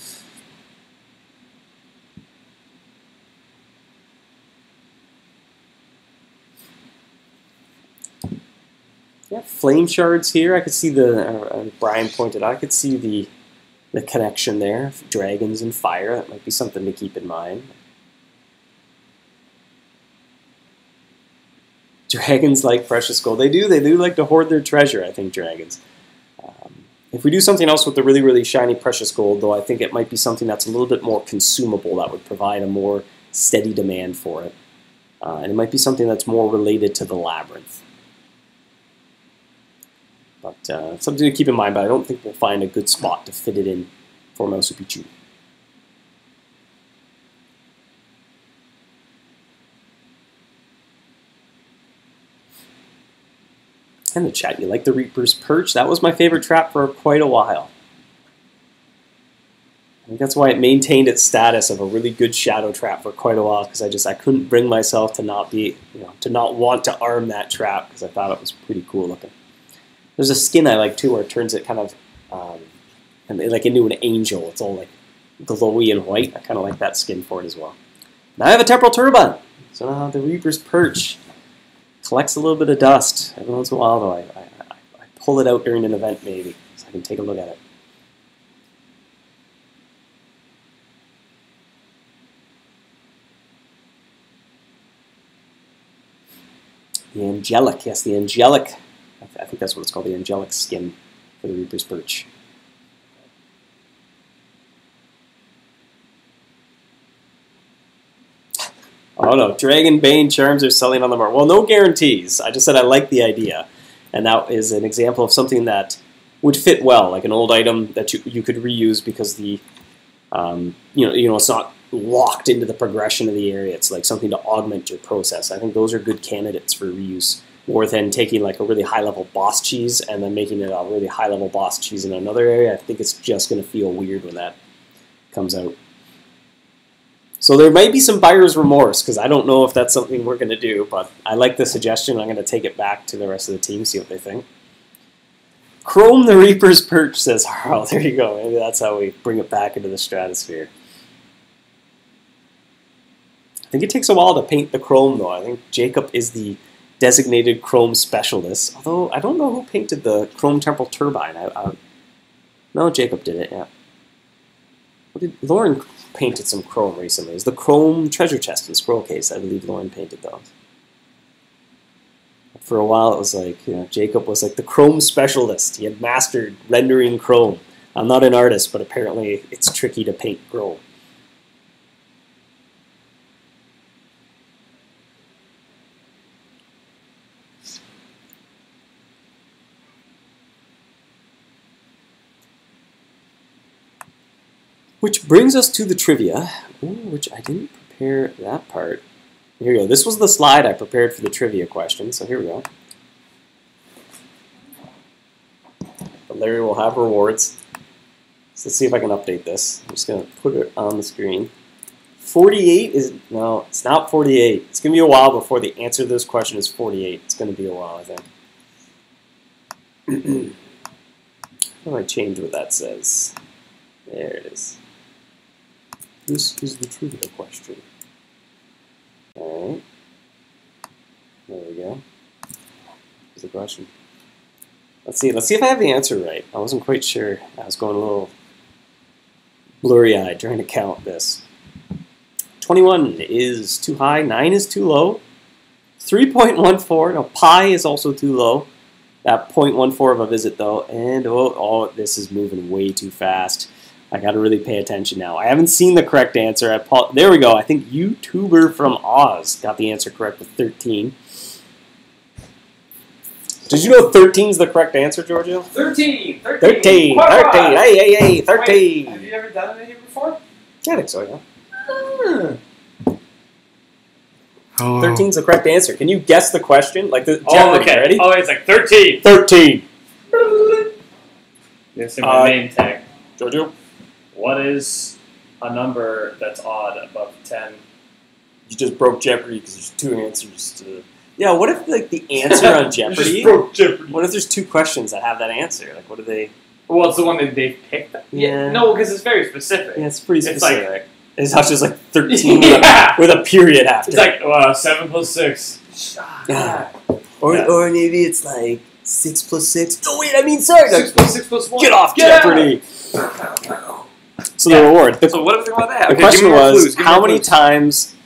Yeah, flame shards here. I could see Brian pointed out, I could see the connection there. Dragons and fire, that might be something to keep in mind. Dragons like precious gold. They do like to hoard their treasure, I think, dragons. If we do something else with the really, really shiny precious gold, though, I think it might be something that's a little bit more consumable, that would provide a more steady demand for it. And it might be something that's more related to the labyrinth. But something to keep in mind, but I don't think we'll find a good spot to fit it in for Moussu Picchu. In the chat, you like the Reaper's Perch? That was my favorite trap for quite a while. I think that's why it maintained its status of a really good shadow trap for quite a while, because I couldn't bring myself to not be, to not want to arm that trap, because I thought it was pretty cool looking. There's a skin I like too, where it turns it kind of like into an angel. It's all like glowy and white. I kind of like that skin for it as well. Now I have a temporal turbine, so now the Reaper's Perch collects a little bit of dust every once in a while, though. I pull it out during an event, maybe, so I can take a look at it. The angelic, yes, the angelic. I think that's what it's called, the angelic skin for the Reaper's Perch. Oh no, Dragon Bane charms are selling on the market. Well, no guarantees. I just said I like the idea. And that is an example of something that would fit well, like an old item that you could reuse because the, it's not locked into the progression of the area. It's like something to augment your process. I think those are good candidates for reuse, more than taking like a really high-level boss cheese and then making it a really high-level boss cheese in another area. I think it's just going to feel weird when that comes out. So there might be some buyer's remorse, because I don't know if that's something we're going to do, but I like the suggestion. I'm going to take it back to the rest of the team, see what they think. Chrome the Reaper's Perch, says Harl. There you go. Maybe that's how we bring it back into the stratosphere. I think it takes a while to paint the chrome, though. I think Jacob is the designated chrome specialist, although I don't know who painted the chrome temporal turbine. No, Jacob did it, yeah. Lauren painted some chrome recently. It was the chrome treasure chest and scroll case. I believe Lauren painted those. For a while, it was like, Jacob was like the chrome specialist. He had mastered rendering chrome. I'm not an artist, but apparently it's tricky to paint chrome. Which brings us to the trivia, which I didn't prepare that part. Here we go. This was the slide I prepared for the trivia question, so here we go. But Larry will have rewards. So let's see if I can update this. I'm just going to put it on the screen. 48 is... No, it's not 48. It's going to be a while before the answer to this question is 48. It's going to be a while, I think. How do I change what that says? There it is. This is the trivia question. Alright. There we go. Here's the question. Let's see if I have the answer right. I wasn't quite sure. I was going a little blurry-eyed trying to count this. 21 is too high, 9 is too low, 3.14, no, pi is also too low. That 0.14 of a visit though, and oh, this is moving way too fast. I got to really pay attention now. I haven't seen the correct answer. There we go. I think YouTuber from Oz got the answer correct with 13. Did you know 13 is the correct answer, Giorgio? 13! 13! 13! Hey, 13! Wait, have you ever done it here before? Yeah, I think so, yeah. 13 is the correct answer. Can you guess the question? Like the Jeopardy, okay. Ready? Oh, it's like 13! 13! This is my name tag. Giorgio? What is a number that's odd above 10? You just broke Jeopardy because there's two answers to... Yeah, what if like the answer on Jeopardy? Just broke Jeopardy. What if there's two questions that have that answer? Like, what do they... Well, it's the one that they picked. Yeah. No, because it's very specific. Yeah, it's pretty specific. It's like... It's not just like 13 yeah. with a period after. It's like 7 plus 6. Yeah. Or maybe it's like 6 plus 6. Oh, wait, I mean, sorry. 6 plus 6 plus 1. Get off Jeopardy. So the reward. So what do we think about that? The question was, how many times...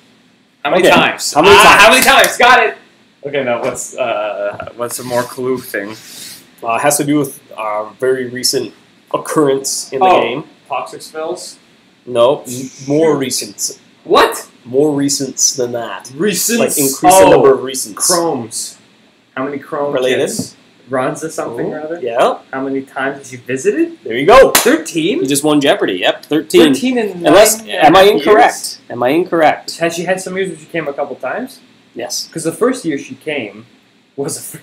How many times? How many times? How many times? Got it. Okay, now what's a more clue thing? It has to do with a very recent occurrence in the game. Toxic spills? No, more recent. What? More recents than that. Recents? Like increase the number of recents. Chromes. How many Chrome related? kits? Ronza something or other? Yeah. How many times has she visited? There you go. 13? You just won Jeopardy. Yep, 13. 13 and 9 am I incorrect? Years? Am I incorrect? Has she had some years where she came a couple times? Yes. Because the first year she came was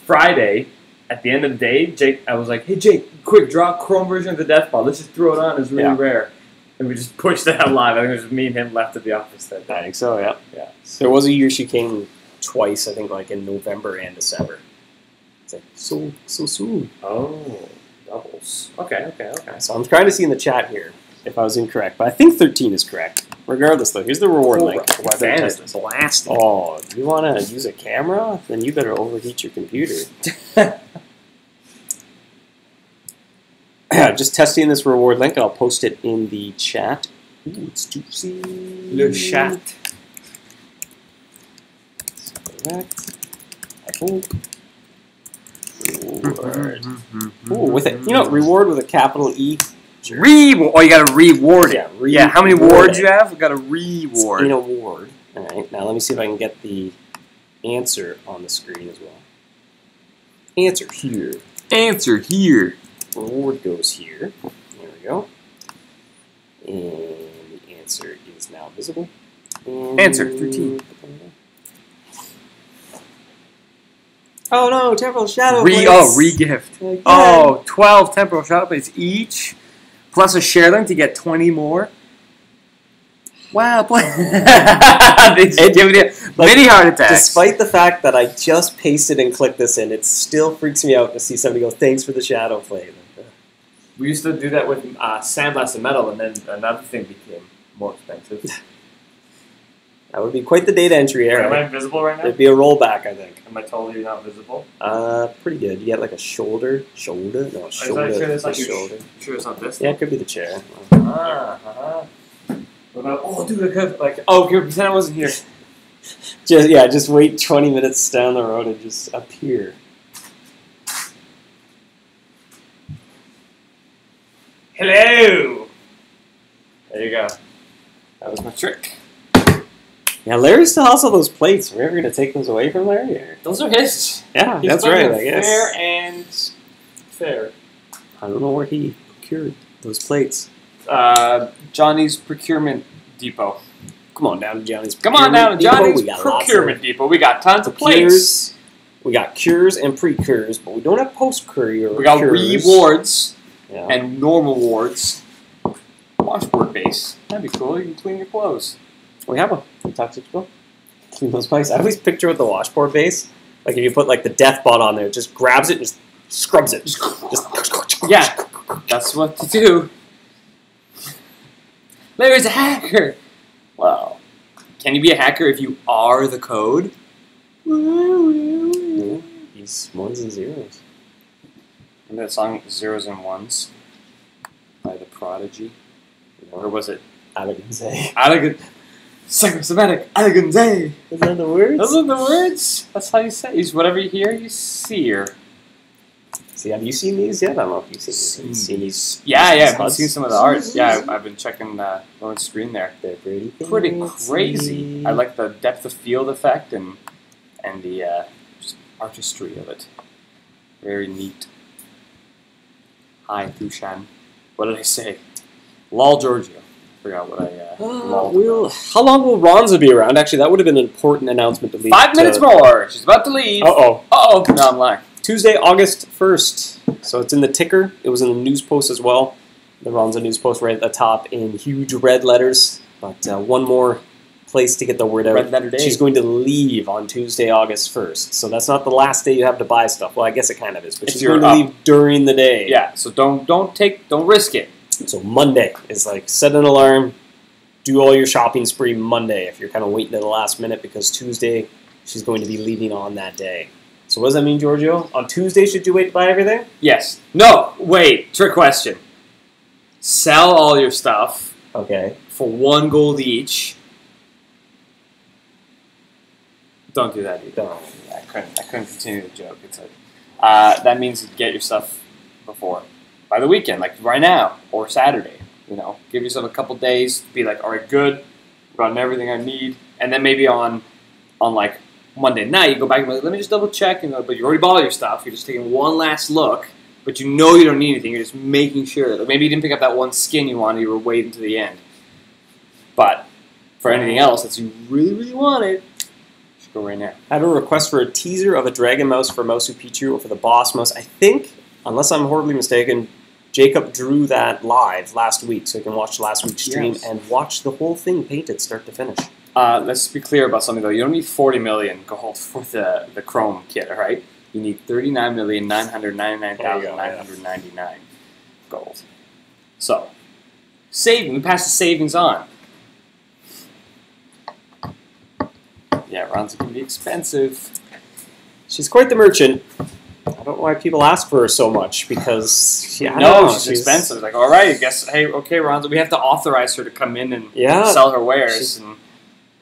Friday. At the end of the day, Jake, I was like, hey Jake, quick, draw a Chrome version of the Death Ball. Let's just throw it on. It's really rare. And we just pushed that live. I think it was just me and him left at the office that day. I think so, yeah. Yeah. There was a year she came twice, I think, like in November and December. It's like, so soon. Oh, doubles. Okay. So I'm trying to see in the chat here if I was incorrect, but I think 13 is correct. Regardless, though, here's the reward link. Fan is blasting. Oh, if you want to use a camera, then you better overheat your computer. Just testing this reward link. I'll post it in the chat. Ooh, it's juicy. Le chat. Correct. I hope. Reward. Ooh, with it. You know, reward with a capital E. Sure. Oh, you got to reward it. Yeah, how many wards you have? We got a reward. An award. All right. Now let me see if I can get the answer on the screen as well. Answer here. Answer here. Reward goes here. There we go. And the answer is now visible. And answer 13. Oh no, temporal shadow plates. Re-gift. Again. Oh, 12 temporal shadow plates each. Plus a share link to get 20 more. Wow, they just give you many heart attacks. Despite the fact that I just pasted and clicked this in, it still freaks me out to see somebody go, thanks for the shadow plate. We used to do that with sandblasted metal, and then another thing became more expensive. That would be quite the data entry error. Am I invisible right now? It'd be a rollback, I think. Am I totally not visible? Pretty good. You get like a shoulder? Shoulder? No, shoulder. Sure it's not shoulder. Sure it's not this? Yeah, it could be the chair. What about, oh, dude, I could, like, oh, okay, pretend I wasn't here. Just wait 20 minutes down the road and just appear. Hello! There you go. That was my trick. Yeah, Larry still has all those plates. Are we ever going to take those away from Larry? Or? Those are his. Yeah, that's right, I guess. Fair and fair. I don't know where he procured those plates. Johnny's Procurement Depot. Come on down to Johnny's Procurement Depot. We got tons of plates. We got cures and pre-cures, but we don't have post-cure. We got rewards and normal wards. Come washboard base. That'd be cool. You can clean your clothes. We have one. We talked to people. Clean those pipes. I always picture with the washboard base, like if you put like the death bot on there, it just grabs it and just scrubs it. Just yeah, that's what to do. Larry's a hacker. Well, can you be a hacker if you are the code? Yeah, these ones and zeros. Remember that song Zeros and Ones by The Prodigy? Or was it Adaganze. Psychosomatic Adaganze. Is that the words? Those are the words. That's how you say it. Whatever you hear, you see her. See, have you seen these yet? I don't know if you've seen these. Yeah, I've been seeing some of the art. Yeah, I've been checking Lauren's screen there. They're pretty crazy. I like the depth of field effect and the just artistry of it. Very neat. Hi, Tushan. What did I say? Lol Giorgio. Forgot what I how long will Ronza be around? Actually, that would have been an important announcement to leave. 5 minutes more. She's about to leave. Uh-oh. No, I'm lying. Tuesday, August 1st. So it's in the ticker. It was in the news post as well. The Ronza news post right at the top in huge red letters. But one more place to get the word out. Red letter day. She's going to leave on Tuesday, August 1st. So that's not the last day you have to buy stuff. Well, I guess it kind of is. But she's going to leave during the day. Yeah, so don't risk it. So Monday is like set an alarm, do all your shopping spree Monday if you're kind of waiting to the last minute because Tuesday she's going to be leaving on that day. So what does that mean, Giorgio? On Tuesday should you wait to buy everything? Yes. No, wait. Trick question. Sell all your stuff. Okay. For 1 gold each. Don't do that either. Don't. I couldn't continue the joke. It's like, that means you get your stuff before. By the weekend, like right now, or Saturday. You know, give yourself a couple days to be like, all right, good, I've gotten everything I need. And then maybe on like Monday night, you go back and be like, let me just double check. But you already bought all your stuff. You're just taking one last look, but you know you don't need anything. You're just making sure. Like maybe you didn't pick up that one skin you wanted. You were waiting to the end. But for anything else that you really, really wanted, just go right now. I have a request for a teaser of a dragon mouse for Moussu Picchu or for the boss mouse. I think, unless I'm horribly mistaken, Jacob drew that live last week, so you can watch last week's stream and watch the whole thing painted start to finish. Let's be clear about something, though. You don't need 40 million gold for the Chrome kit, all right? You need 39,999,999 gold. So, we pass the savings on. Yeah, Ronza can be expensive. She's quite the merchant. I don't know why people ask for her so much, because she's expensive. Like, all right, I guess, hey, okay, Ronza, we have to authorize her to come in and sell her wares.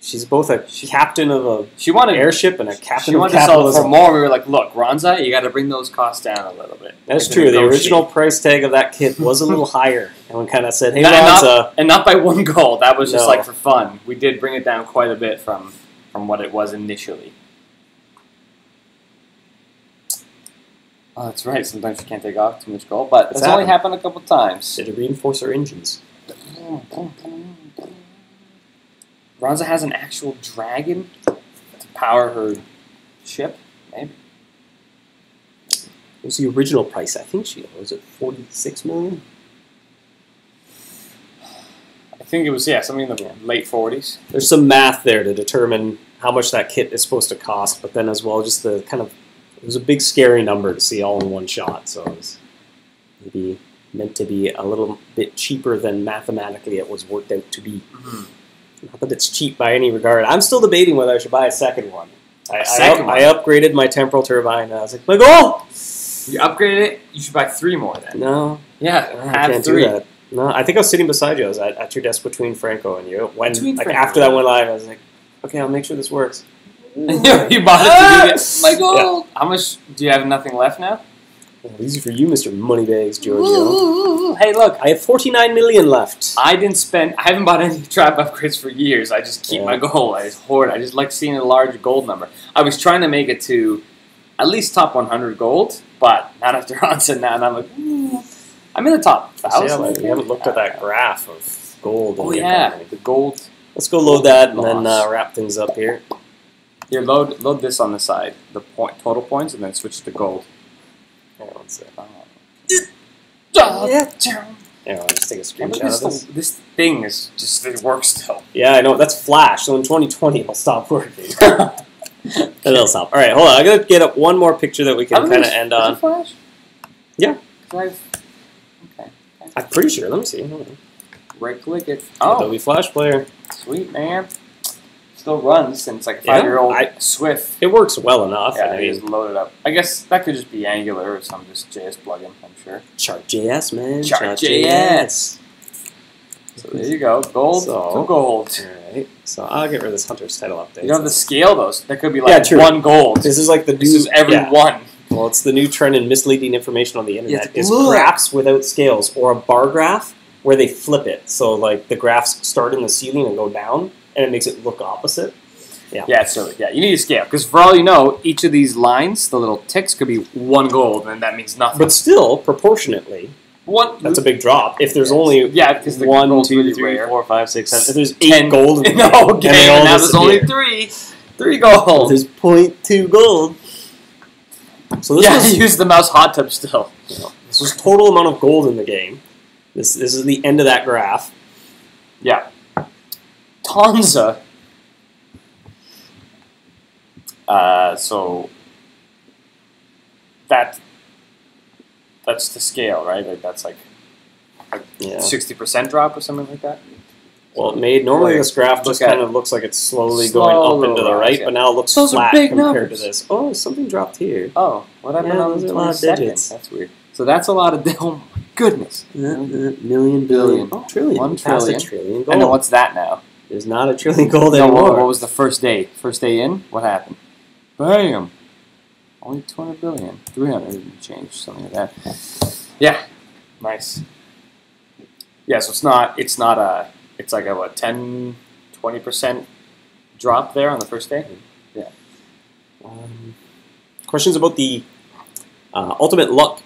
She's both a captain of a airship and a captain of capitalism. She wanted to sell it for more. We were like, look, Ronza, you got to bring those costs down a little bit. That's true. The original price tag of that kit was a little higher. And we kind of said, hey, Ronza. And not by 1 gold. That was just like for fun. We did bring it down quite a bit from what it was initially. Oh, that's right. Sometimes you can't take off too much gold, but that's only happened a couple times. Did it reinforce our engines? Ronza has an actual dragon to power her ship, maybe. What was the original price? I think was it 46 million? I think it was, something in the late 40s. There's some math there to determine how much that kit is supposed to cost, but then as well, just the kind of, it was a big scary number to see all in one shot, so it was maybe meant to be a little bit cheaper than mathematically it was worked out to be. Mm-hmm. Not that it's cheap by any regard. I'm still debating whether I should buy a second one. I upgraded my temporal turbine, and I was like, my goal! You upgraded it, you should buy 3 more then. No. Yeah, I can't 3. Do that. No, I think I was sitting beside you. I was at your desk between Franco and you. After that went live, I was like, okay, I'll make sure this works. You bought it to do this. My gold! Yeah. How much, do you have nothing left now? Well, easy for you, Mr. Moneybags, Giorgio. Hey, look. I have 49 million left. I haven't bought any trap upgrades for years. I just keep my gold. I just hoard. I just like seeing a large gold number. I was trying to make it to at least top 100 gold, but not after Ronza now. And I'm like, I'm in the top 1,000. We haven't looked at that graph of gold. Oh, yeah. The gold. Let's go load that and then wrap things up here. Here, load this on the side, the total points, and then switch to gold. Anyway, I'll just take a And screenshot of this. this thing is just, it works still. Yeah, I know. That's Flash, so in 2020 it'll stop working. It'll stop. All right, hold on. I gotta get up one more picture that we can kind of end on. Flash? Yeah. Okay. I'm pretty sure. Let me see. Hold on. Right click it. Oh, Adobe Flash Player. sweet, man. Still runs, and it's like a 5-year-old Swift. It works well enough. Yeah, I they just mean, load it up. I guess that could just be Angular or some just JS plugin, I'm sure. Chart.js, man. Chart.js. So there you go. Gold to gold. All right. So I'll get rid of this Hunter's title update. You don't have to scale those. That could be like 1 gold. This is like the new. This is every one. Well, it's the new trend in misleading information on the internet. Is look. graphs without scales or a bar graph where they flip it. So like the graphs start in the ceiling and go down, and it makes it look opposite. Yeah. Yeah, so you need to scale because for all you know, each of these lines, the little ticks, could be 1 gold, and that means nothing. But still, proportionately, that's a big drop. If there's only because the 1, gold's 2, really 3, rare. 4, 5, 6, 7. If there's 10 8 gold, no, okay, and now there's only 3 gold. There's 0.2 gold. So this was use the mouse hot tub still. This was total amount of gold in the game. This is the end of that graph. Yeah. Tonza. So that's the scale, right? Like that's like 60% drop or something like that. Well, it made normally this graph just kind of looks like it's slowly going up and to the right, but now it looks flat compared to this. Oh, something dropped here. Oh, what happened on the 22nd? That's weird. So that's a lot of. Oh my goodness. Million, billion. Oh, trillion. 1 trillion. A trillion gold. And then what's that now? There's not a trillion gold anymore. What was the first day? First day in? What happened? Bam! Only 200 billion. 300 and change, something like that. Yeah. Nice. Yeah, so it's like a, what, 10, 20% drop there on the first day? Yeah. Questions about the Ultimate Luck.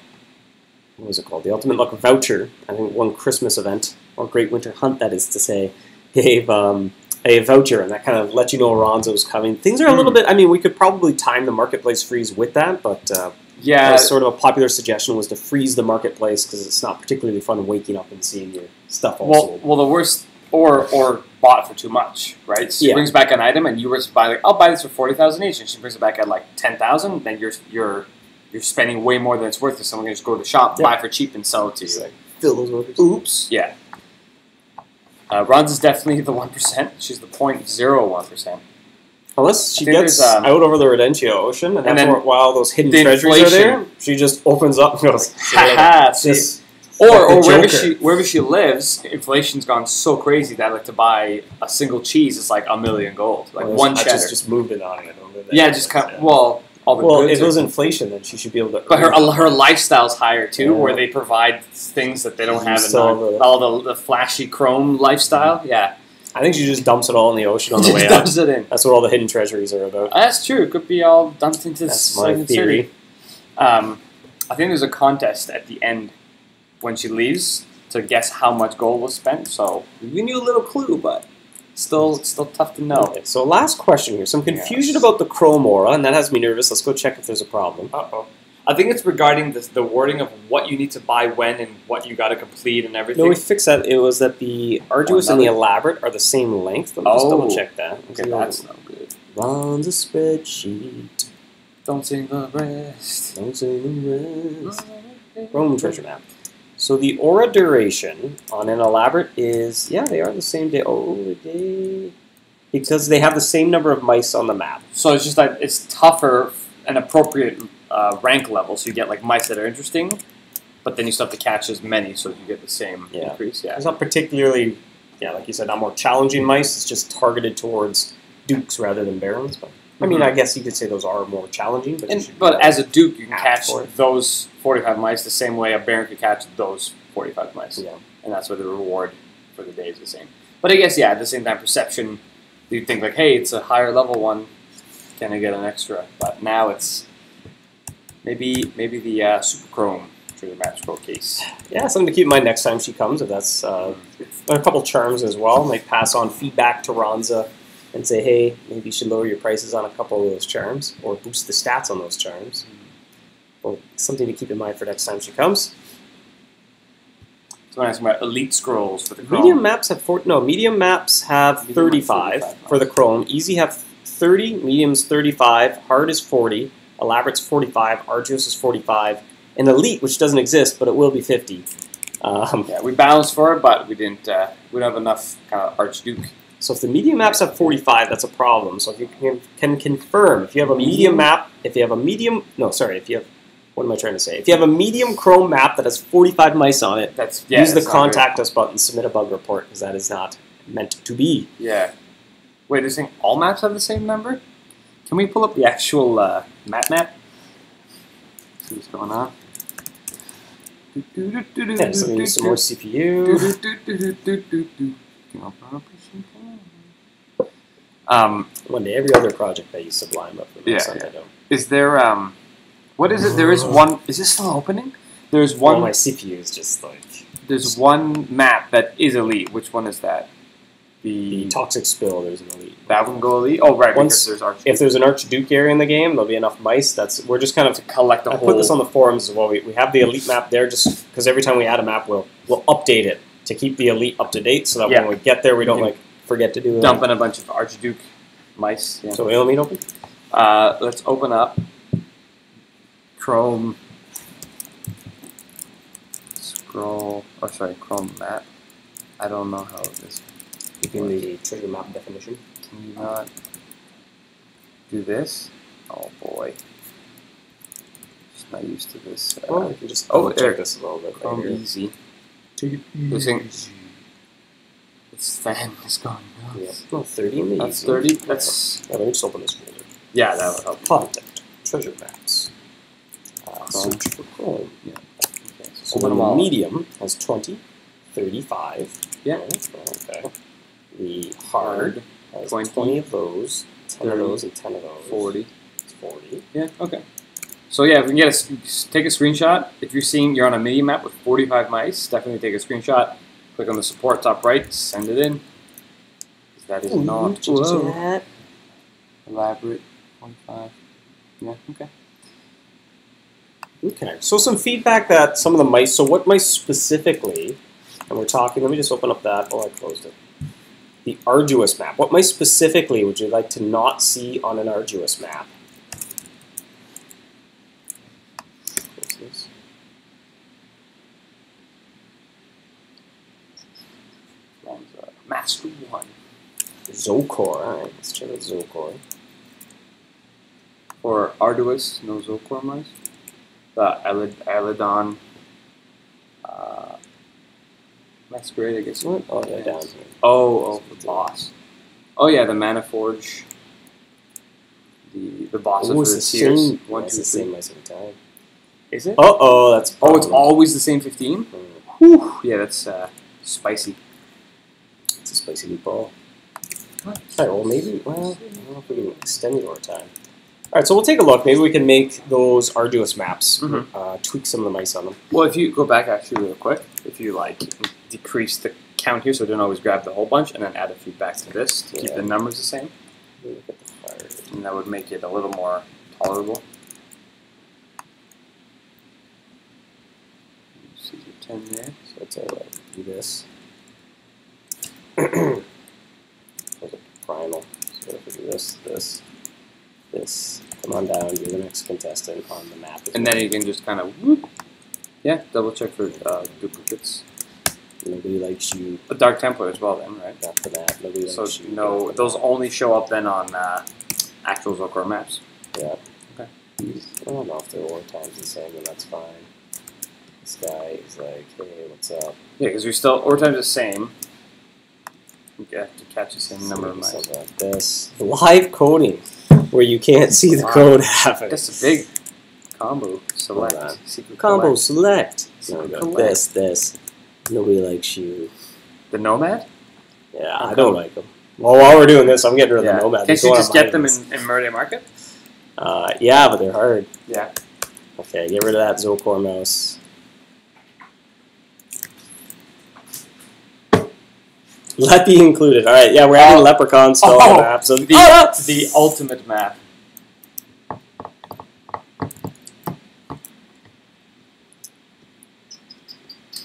What was it called? The Ultimate Luck Voucher. I think one Christmas event, or Great Winter Hunt, that is to say, gave a voucher, and that kind of let you know Ronza was coming. Things are a little bit. I mean, we could probably time the marketplace freeze with that, but sort of a popular suggestion was to freeze the marketplace because it's not particularly fun waking up and seeing your stuff all sold. Well, the worst, or bought for too much, right? So she brings back an item, and you were to buy like, I'll buy this for 40,000 each, and she brings it back at like 10,000. Then you're spending way more than it's worth because someone can just go to the shop, buy for cheap, and sell it to you. Like, fill those orders. Oops. Yeah. Ronza's definitely the 1%. She's the 0.01%. Unless she gets out over the Rodentia Ocean, and then while those hidden treasures are there, she just opens up and goes, ha Or wherever she lives, inflation's gone so crazy that like to buy a single cheese is like $1 million gold, like one cheddar. Just moved it on it. Yeah, just kind of, all the goods. If it was inflation, then she should be able to. But her lifestyle's higher too, where they provide things that they don't have in all the flashy chrome lifestyle. Yeah, I think she just dumps it all in the ocean on the way out. Dumps it in. That's what all the hidden treasuries are about. That's true. It could be all dumped into. That's my theory. I think there's a contest at the end when she leaves to guess how much gold was spent. So we knew a little clue, but. Still tough to know. Okay, so last question here. Some confusion about the Chrome Aura, and that has me nervous. Let's go check if there's a problem. Uh-oh. I think it's regarding the wording of what you need to buy when and what you got to complete and everything. No, we fixed that. It was that the Arduous and the Elaborate are the same length. Let me just double check that. Okay, that's no good. Ronza spreadsheet. Don't sing the rest. Don't sing the rest. Chrome treasure map. So the aura duration on an Elaborate is, they are the same day. Because they have the same number of mice on the map. So it's just that it's tougher and appropriate rank level, so you get like mice that are interesting, but then you still have to catch as many so you get the same increase. Yeah, it's not particularly, like you said, not more challenging mice. It's just targeted towards dukes rather than barons. But I mean, I guess you could say those are more challenging. But as a duke, you can catch those 45 mice the same way a baron could catch those 45 mice. Yeah. And that's where the reward for the day is the same. But I guess, at the same time, perception, you'd think like, hey, it's a higher level one, can I get an extra? But now it's maybe the Super Chrome for the Match Pro case. Yeah, something to keep in mind next time she comes. If that's a couple charms as well. Might pass on feedback to Ronza and say, hey, maybe you should lower your prices on a couple of those charms or boost the stats on those charms. Well, something to keep in mind for next time she comes. Someone asking about elite scrolls for the Chrome. Medium maps have medium maps have Medium 35 35 for the Chrome. Easy have 30, medium's 35, hard is 40, elaborate's 45, arduous is 45, and elite, which doesn't exist, but it will be 50. Yeah, we balanced for it, but we didn't. We don't have enough kind of Archduke. So if the medium maps have 45, that's a problem. So if you can confirm, if you have a medium map, if you have a medium, no, sorry, if you have, what am I trying to say? If you have a medium Chrome map that has 45 mice on it, use the contact us button, submit a bug report, because that is not meant to be. Yeah. Wait, you're saying all maps have the same number? Can we pull up the actual map? See what's going on. Yeah, so we need some more CPU. One day, every other project I use Sublime, but for I don't. Is there what is it? There is one. Is this still opening? There's one. Well, my CPU is just like. There's one map that is elite. Which one is that? The Toxic Spill. There's an elite. That one go elite. Oh right, because there's Archduke. If there's an Archduke area in the game, there'll be enough mice. We're just kind of to collect I put this on the forums as well. We have the elite map there just because every time we add a map, we'll update it to keep the elite up to date, so that when we get there, we don't forget to do it. Dump in a bunch of Archduke mice. Yeah. So we only need open. Let's open up Chrome Chrome map. I don't know how this. In the trigger map definition. Can you not do this? Oh boy. Just not used to this. Well, we can just check this a little bit. Chrome easy. This fan is going nuts. Yeah. Well, 30 in the That's easy. 30. That's. Yeah, let me just open this folder. Yeah, that would help. Content. Treasure maps. Search for Chrome. Yeah. Okay. So the medium has 20, 35. Yeah. Okay. The hard has 20 of those, 10 of those, and 10 of those. 40. It's 40. Yeah, okay. So yeah, if we can take a screenshot. If you're seeing you're on a medium map with 45 mice, definitely take a screenshot. Click on the support top right, send it in. That is not elaborate. 25. Yeah, okay. Okay. So some feedback that some of the mice. So what mice specifically? And we're talking. Let me just open up that. Oh, I closed it. The arduous map. What mice specifically would you like to not see on an arduous map? What's this? Ronza. Master 1. Zocor. All right, let's check out Zocor. Or arduous, no Zocor mice. The Eladon. Masquerade, I guess. What? Oh, yeah, down here. Oh, the boss. Oh yeah, the Mana Forge. The bosses for the tiers. It's the same mice every time. Is it? That's. Oh, it's always the same 15. Whew. Yeah, that's spicy. It's a spicy meatball. Alright, well maybe. Well, I don't know if we can extend your time. Alright, so we'll take a look. Maybe we can make those arduous maps. Tweak some of the mice on them. Well, if you go back actually real quick, if you decrease the count here so it don't always grab the whole bunch and then add a feed back to this to keep the numbers the same. Look at the fire. And that would make it a little more tolerable. See your 10 there. So let's do this. Primal. So if we do this. Come on down, you're the next contestant on the map. And then you can just kind of whoop. Yeah, double check for duplicates. Nobody likes you. A Dark Templar as well then, right? After that, nobody so likes you. No, those only show up then on actual Zocor maps. Yeah. Okay. I don't know if their war time's the same, but that's fine. This guy is like, hey, what's up? Yeah, because we still war time's the same. You have to catch the same number of mice. Something like this. Live coding, where you can't see the code happen. That's a big combo. Select. Secret combo collect. select. Secret No, collect. this. Nobody likes you. The Nomad? Yeah, I don't like them. Well, while we're doing this, I'm getting rid of the Nomad. Can't you just get them in Murder Market? Yeah, but they're hard. Yeah. Okay, get rid of that Zocor mouse. Let be included. All right, yeah, we're adding leprechauns to all the maps. So the ultimate map.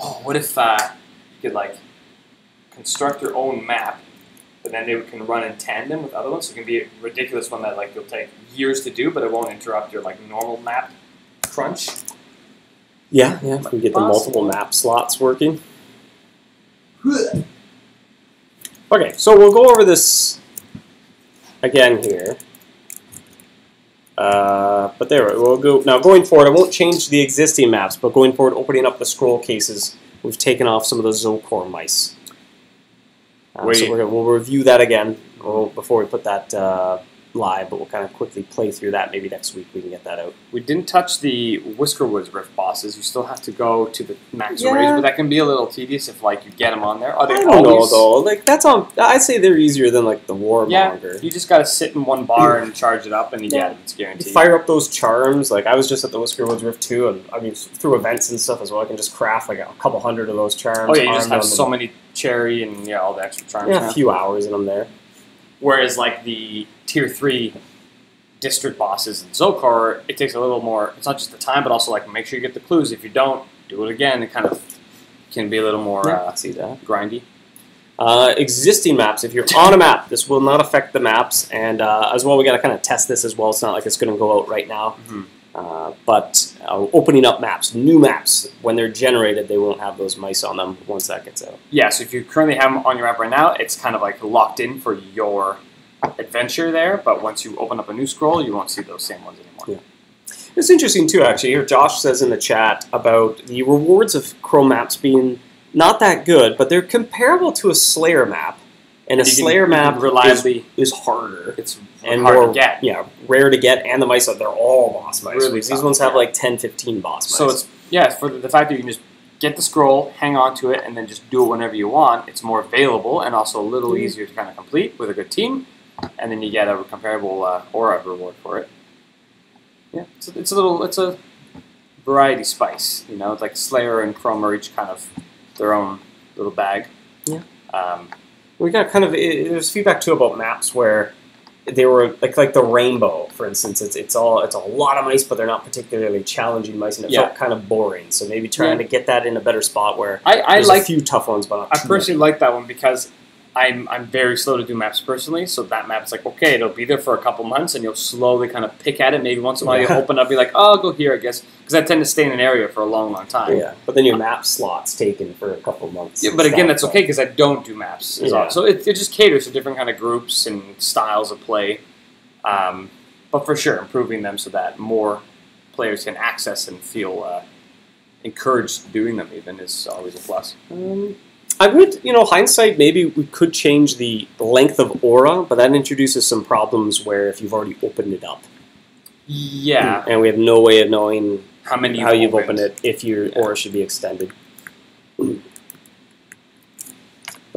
Oh, what if could like construct your own map, but then they can run in tandem with other ones. So it can be a ridiculous one that like you'll take years to do, but it won't interrupt your like normal map crunch. Yeah, if we get the multiple map slots working. Okay, so we'll go over this again here. But there we'll go. Now going forward, I won't change the existing maps, but going forward, opening up the scroll cases, we've taken off some of the Zocor mice. So we'll review that again before we put that live, but we'll kind of quickly play through that. Maybe next week we can get that out. We didn't touch the Whiskerwoods Rift bosses. You still have to go to the max raise, but that can be a little tedious if like you get them on there. Are they I don't know though. Like that's on. I'd say they're easier than like the Warmonger. Yeah, you just gotta sit in one bar and charge it up, and you get it. It's guaranteed. You fire up those charms. Like I was just at the Whiskerwoods Rift too, and I mean through events and stuff as well. I can just craft like a couple hundred of those charms. Oh yeah, you just have so many cherry and all the extra charms. Yeah, a few hours in them there. Whereas like the tier 3 district bosses in Zocor, it takes a little more. It's not just the time, but also like make sure you get the clues. If you don't, do it again. It kind of can be a little more see that grindy. Existing maps. If you're on a map, this will not affect the maps, and as well, we got to kind of test this as well. It's not like it's going to go out right now. But opening up maps, new maps, when they're generated, they won't have those mice on them once that gets out. Yeah, so if you currently have them on your map right now, it's kind of like locked in for your adventure there, but once you open up a new scroll, you won't see those same ones anymore. Yeah. It's interesting too, actually. Here, Josh says in the chat about the rewards of Chrome maps being not that good, but they're comparable to a Slayer map. And a Slayer map reliably is harder. It's and hard more, to get. Yeah, rare to get, and the mice, they're all boss mice. Really These ones have like 10, 15 boss mice. So it's, for the fact that you can just get the scroll, hang on to it, and then just do it whenever you want, it's more available and also a little easier to kind of complete with a good team. And then you get a comparable aura reward for it. Yeah, it's a variety spice. You know, it's like Slayer and Chrome are each kind of their own little bag. Yeah. We got kind of there's feedback too about maps where they were like the Rainbow, for instance. It's a lot of mice, but they're not particularly challenging mice, and it felt kind of boring. So maybe trying to get that in a better spot where there's a few tough ones, but I personally like that one because I'm very slow to do maps personally, so that map's like, okay, it'll be there for a couple months, and you'll slowly kind of pick at it. Maybe once in a while you'll open up, be like, oh, I'll go here, I guess, because I tend to stay in an area for a long, long time. Yeah, but then your map slot's taken for a couple months. Yeah, but again, that's okay, because I don't do maps. So it just caters to different kind of groups and styles of play. But for sure, improving them so that more players can access and feel encouraged doing them even is always a plus. I would, hindsight, maybe we could change the length of aura, but that introduces some problems where if you've already opened it up. Yeah. And we have no way of knowing how you've opened it, if your aura should be extended. But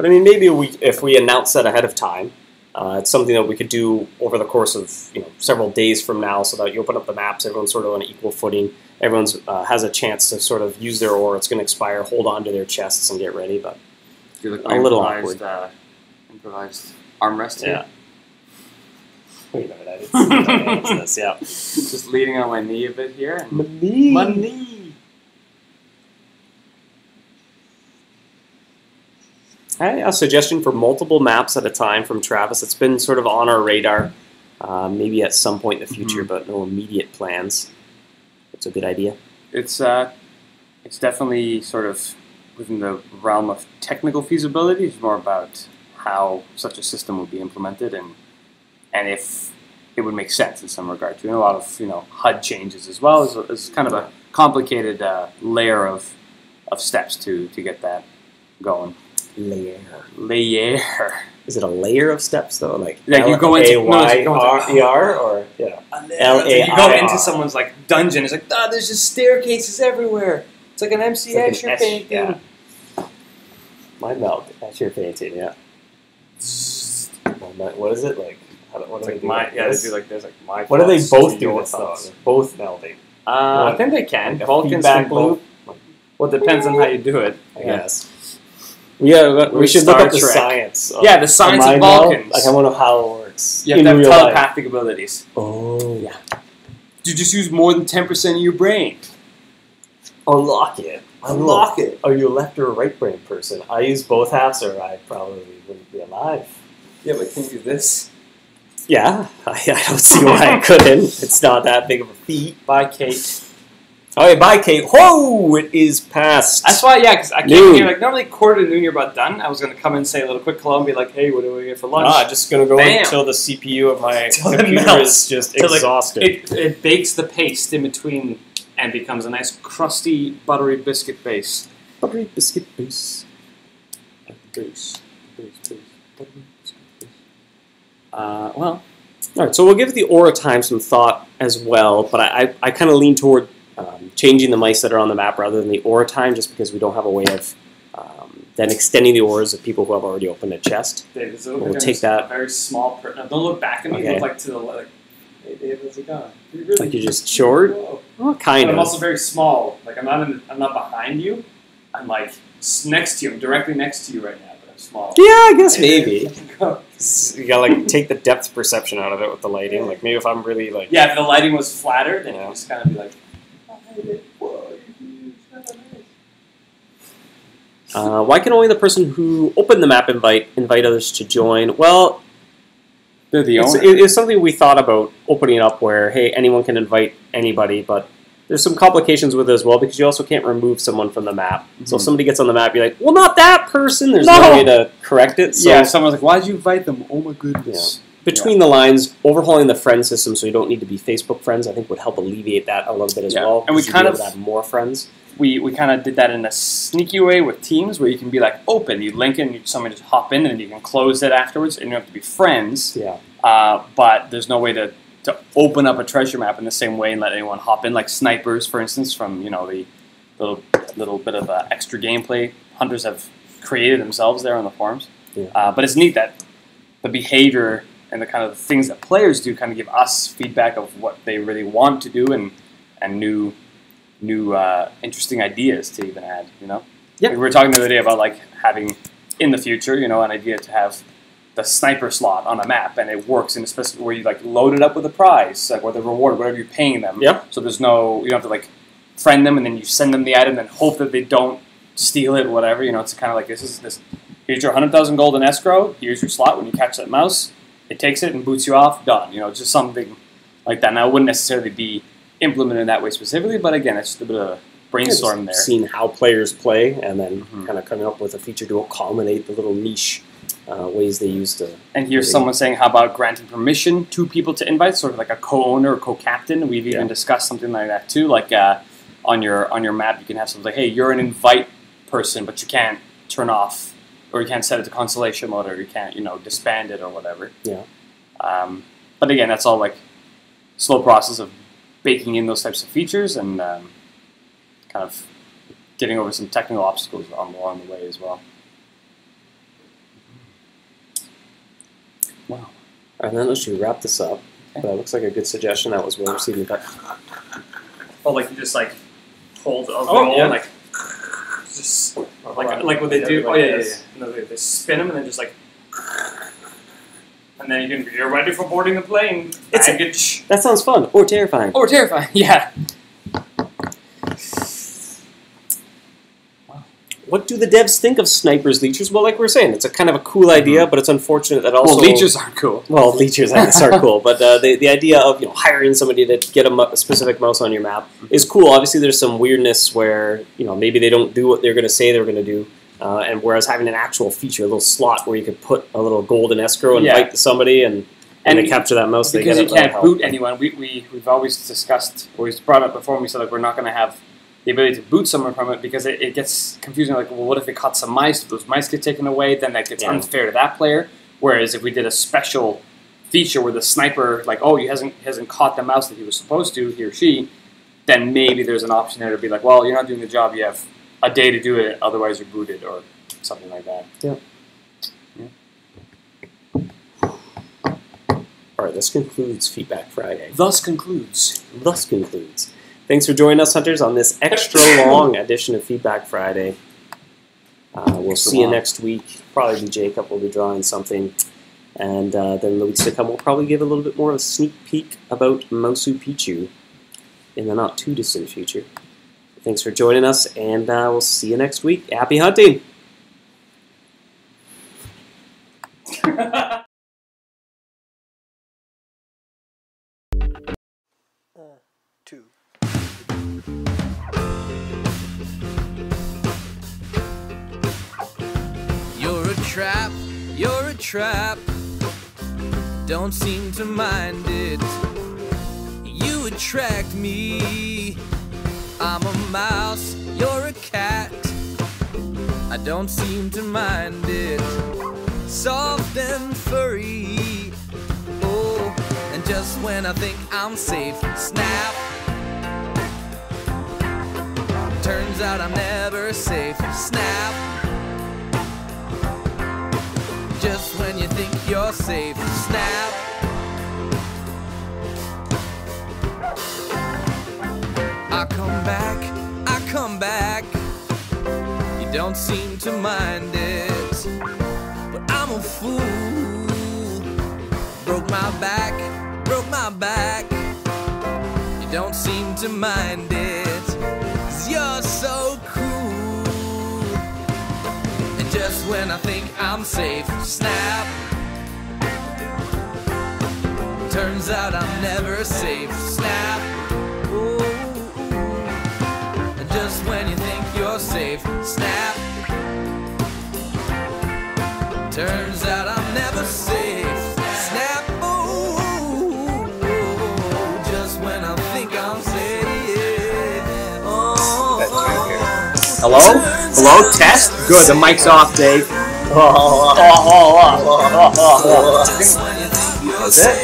I mean, maybe if we announce that ahead of time, it's something that we could do over the course of several days from now, so that you open up the maps, everyone's sort of on an equal footing. Everyone's has a chance to sort of use their aura. It's going to expire, hold on to their chests, and get ready. But a little awkward. Improvised armrest here. Yeah. Wait a minute, I didn't see this. Yeah. Just leaning on my knee a bit here. My knee. My knee. A suggestion for multiple maps at a time from Travis. It's been sort of on our radar, maybe at some point in the future, but no immediate plans. It's a good idea. It's definitely sort of within the realm of technical feasibility. It's more about how such a system would be implemented and if it would make sense in some regard to. And a lot of HUD changes as well. It's kind of a complicated layer of steps to get that going. Layer. Is it a layer of steps though? Like you go into L-A-Y-R or L-A-I-R. You go into someone's like dungeon. It's like there's just staircases everywhere. It's like an MC Escher painting. Yeah. My melt. Escher painting. Yeah. What is it like? What do they do? They do like this. Like my. What do they both do this though? They're both melding. I think they can. Like Both can both. Well, it depends on how you do it. I guess. Yeah, we should look up the science. The science of Vulcans. Like I want to know how it works. You have to have telepathic abilities. Oh. Yeah. You just use more than 10% of your brain. Unlock it. Unlock it. Are you a left or a right brain person? I use both halves, or I probably wouldn't be alive. Yeah, but can you do this? Yeah, I don't see why I couldn't. It's not that big of a feat. Bye, Kate. Okay, bye, Kate. Whoa, it is past. That's why, yeah, because I came here, like, normally quarter to noon, you're about done. I was going to come and say a little quick hello and be like, hey, what do we get for lunch? Just going to go Bam. until the CPU of my Till it computer melts. is just Till, like, exhausted. It bakes the paste in between and becomes a nice, crusty, buttery biscuit base. Buttery biscuit base. Well, all right, so we'll give the aura time some thought as well, but I kind of lean toward changing the mice that are on the map rather than the aura time, just because we don't have a way of then extending the auras of people who have already opened a chest. David, We'll take that. a very small person. Now, don't look back at me. Okay. Look like to the left. Hey, Dave, how's it going? Really, Like you're just short? Whoa. Well, kind But I'm of. also very small. Like I'm not behind you. I'm like next to you. I'm directly next to you right now, but I'm small. Yeah, I guess Hey, maybe. Dave. You gotta like take the depth perception out of it with the lighting. Like maybe if I'm really like Yeah, if the lighting was flatter, then Yeah. you just kind of be like, oh, hey, Dave. Whoa, you're huge. That's nice. why can only the person who opened the map invite others to join? Well, They're the it's something we thought about opening up where hey anyone can invite anybody, but there's some complications with it as well because you also can't remove someone from the map. So if somebody gets on the map, you're like, well, not that person. There's no way to correct it. So Yeah, someone's like, why'd you invite them? Oh my goodness. between the lines, overhauling the friend system so you don't need to be Facebook friends, I think would help alleviate that a little bit as Yeah. well. And we because you'd kind be of- able to have more friends. We kind of did that in a sneaky way with Teams where you can be like open, you link in, someone just hop in, and then you can close it afterwards, and you don't have to be friends. Yeah. But there's no way to open up a treasure map in the same way and let anyone hop in, like snipers, for instance, from the little bit of extra gameplay hunters have created themselves there on the forums. Yeah. But it's neat that the behavior and the kind of things that players do kind of give us feedback of what they really want to do and new interesting ideas to even add. Yeah. Like we were talking the other day about like having in the future, an idea to have the sniper slot on a map, and it works in a specific where you like load it up with a prize, like with a reward, whatever you're paying them. Yep. So you don't have to like friend them and then you send them the item and hope that they don't steal it, or whatever. It's kind of like this. Here's your 100,000 gold in escrow. Here's your slot. When you catch that mouse, it takes it and boots you off. Done. It's just something like that. Now, it wouldn't necessarily be implemented in that way specifically, but again, it's just a bit of a brainstorm there. Seeing how players play and then Mhm. kind of coming up with a feature to accommodate the little niche ways they use to. And here's someone saying, how about granting permission to people to invite, sort of like a co-owner or co-captain? We've even discussed something like that too. Like on your map, you can have something like, hey, you're an invite person, but you can't turn off, or you can't set it to consolation mode, or you can't, disband it or whatever. Yeah. But again, that's all like slow process of baking in those types of features and kind of getting over some technical obstacles along the way as well. Wow. And then let's wrap this up. Okay. That looks like a good suggestion. That was well received. Oh, like you just like hold a Oh, roll yeah. and like just like what they do. Oh yeah. No, they spin them and then just like, and then you're ready for boarding the plane. It's Baggage. That sounds fun or terrifying. Oh, terrifying. Yeah. What do the devs think of snipers, leechers? Well, like we were saying, it's a kind of a cool idea, but it's unfortunate that also... Well, leeches aren't cool. Well, leechers, I guess, are cool, but the idea of hiring somebody to get a specific mouse on your map is cool. Obviously, there's some weirdness where maybe they don't do what they're going to say they're going to do, and whereas having an actual feature, a little slot where you could put a little golden escrow and invite somebody, and they capture that mouse, they get because it. you can't boot anyone. We've always discussed, or we've brought up before, and we said like we're not going to have the ability to boot someone from it because it gets confusing. Like, well, what if they caught some mice? If those mice get taken away, then that gets unfair to that player. Whereas if we did a special feature where the sniper, like, oh, he hasn't caught the mouse that he was supposed to, he or she, then maybe there's an option there to be like, well, you're not doing the job. You have a day to do it, otherwise you're booted or something like that. Yeah. All right, this concludes Feedback Friday. Thus concludes. Thanks for joining us, Hunters, on this extra long edition of Feedback Friday. We'll see you next week. Probably be Jacob. We'll be drawing something. And then the weeks to come, we'll probably give a little bit more of a sneak peek about Moussu Picchu in the not-too-distant future. Thanks for joining us, and we'll see you next week. Happy hunting! You're a trap, don't seem to mind it. You attract me, I'm a mouse, you're a cat. I don't seem to mind it. Soft and furry, oh, and just when I think I'm safe, snap. Turns out I'm never safe, snap. Just when you think you're safe, snap. I come back. You don't seem to mind it, but I'm a fool. Broke my back. You don't seem to mind it, 'cause you're so cool. And just when I think I'm safe, snap. Turns out I'm never safe, snap. Ooh. And just when you think you're safe, snap. Turns out I'm never safe, snap. Ooh. Just when I think I'm safe. Oh. Hello? Hello? Test? Good, the mic's off, Dave. Is it?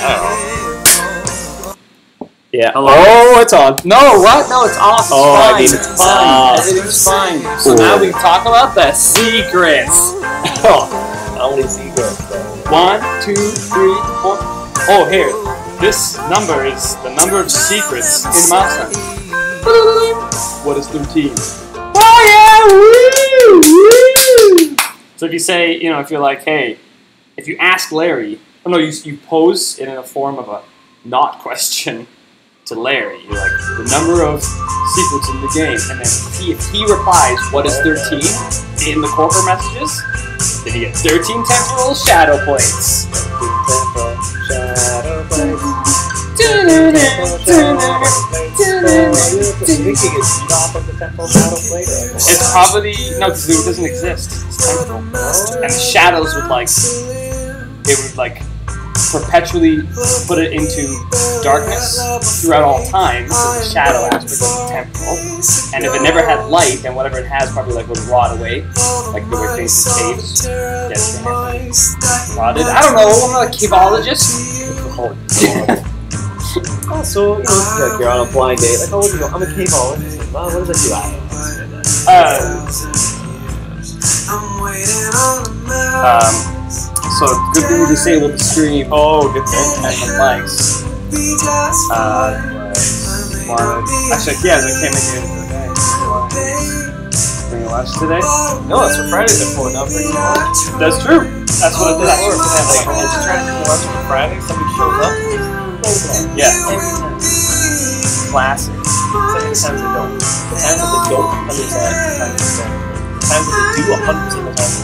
I don't know. Yeah. Hello? Oh, it's on. No, what? No, it's off. It's fine. I mean, it's fine. Everything's fine. So now we can talk about the secrets. How many secrets, though? 1, 2, 3, 4. Oh, here. This number is the number of secrets in MouseHunt. What is 13? Oh, yeah! Woo! So if you say, if you're like, hey, if you ask Larry, you pose it in a form of a not question to Larry. You're like, the number of secrets in the game. And then if he replies, what is 13 in the corporate messages, then you get 13 temporal shadow plates. It's probably, no, because it doesn't exist. It's temporal. And the shadows would perpetually put it into darkness throughout all time, so the shadow aspect is temporal. And if it never had light, then whatever it has probably would rot away, like the way things in caves get rotted. I don't know, I'm not a caveologist. So, like you're on a blind date, like, oh, I'm a caveologist. Well, what does that do? So good thing we disabled the stream. Oh, good thing. And the mics. Actually, yeah, I can't make it today. Bring a lunch today? No, it's for Friday. They're pulling up. That's true. That's what it is. Like, I'm just trying to bring lunch on Friday. Somebody shows up. Yeah. Classic. Sometimes they don't. Sometimes they don't understand. Sometimes they do 100% of the time.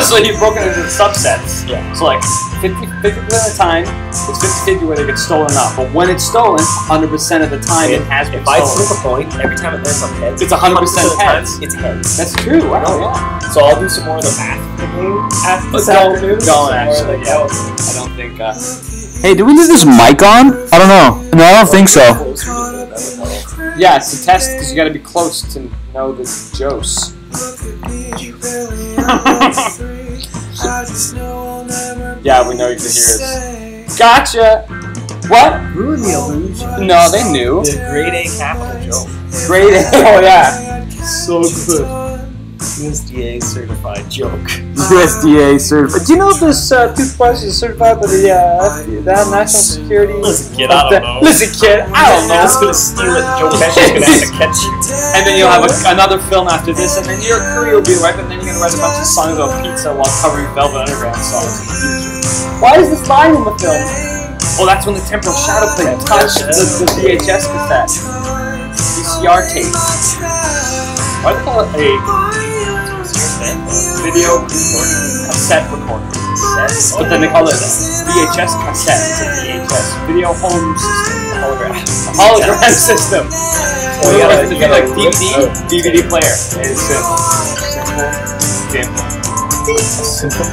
So you've broken it into subsets. Yeah. So like 50% of the time, it's 50-50 where they get stolen up. But when it's stolen, 100% of the time it has been stolen. If I stolen. flip a coin, every time it lands on heads, it's 100% heads. It's heads. That's true. Wow, yeah. So I'll do some more of the math after this Don't afternoon. actually. Yeah. I don't think. Hey, do we leave this mic on? I don't know. No, I don't think so. Yeah, it's a test because you got to be close to know the jokes. Yeah, we know you can hear us. Gotcha! What? Ruin the illusion. No, they knew. The grade A capital joke. Grade A. Oh, yeah. So good. USDA certified joke. USDA certified. Do you know this toothbrush is certified by the National Security? Listen, kid, I don't know. Listen, kid, I don't know. I'm just gonna steal it. Joe Pesci's gonna have to catch you. And then you'll have another film after this, and then your career will be right, and then you're gonna write a bunch of songs about pizza while covering Velvet Underground songs in the future. Why is this line in the film? Oh, that's when the temporal shadow plate touched the VHS cassette. VCR tape. Why do they call it a video cassette recorder? But then they call it a VHS cassette. It's a VHS, video home system. Hologram system. So you gotta be like DVD player. It's simple. Simple.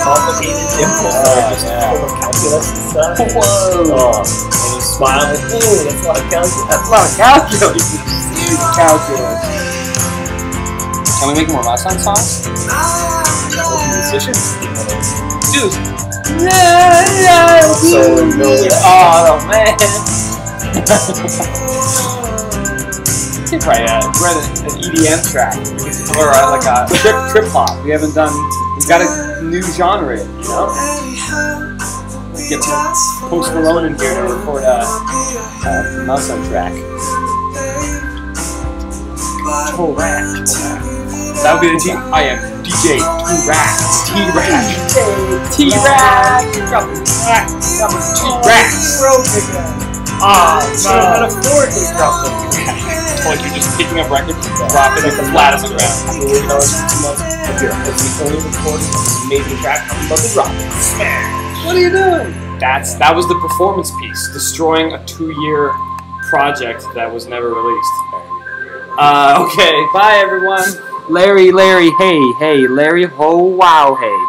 Complicated, simple. Just full of calculus and stuff. Whoa. And you smile like, ooh, that's a lot of calculus. That's a lot of calculus. Calculus. Can we make more MouseHunt songs? Musicians? Dude. So, Oh, man. Right, we're an EDM track, or like a trip hop. We've got a new genre, you know? Get Post Malone in here to record a MouseHunt track. Torak. That would be the T. I am DJ Torak. T-Rack. T-Rack. T-Rack. Ah, so metaphorically drop them. Like you're just picking up records and dropping it flat on the ground. I'm working on it for 2 months. But here, as we only recorded this amazing track, I'm about to drop it. Smash! What are you doing? That was the performance piece, destroying a 2-year project that was never released. Okay, bye everyone. Larry, hey, Larry, ho, wow, hey.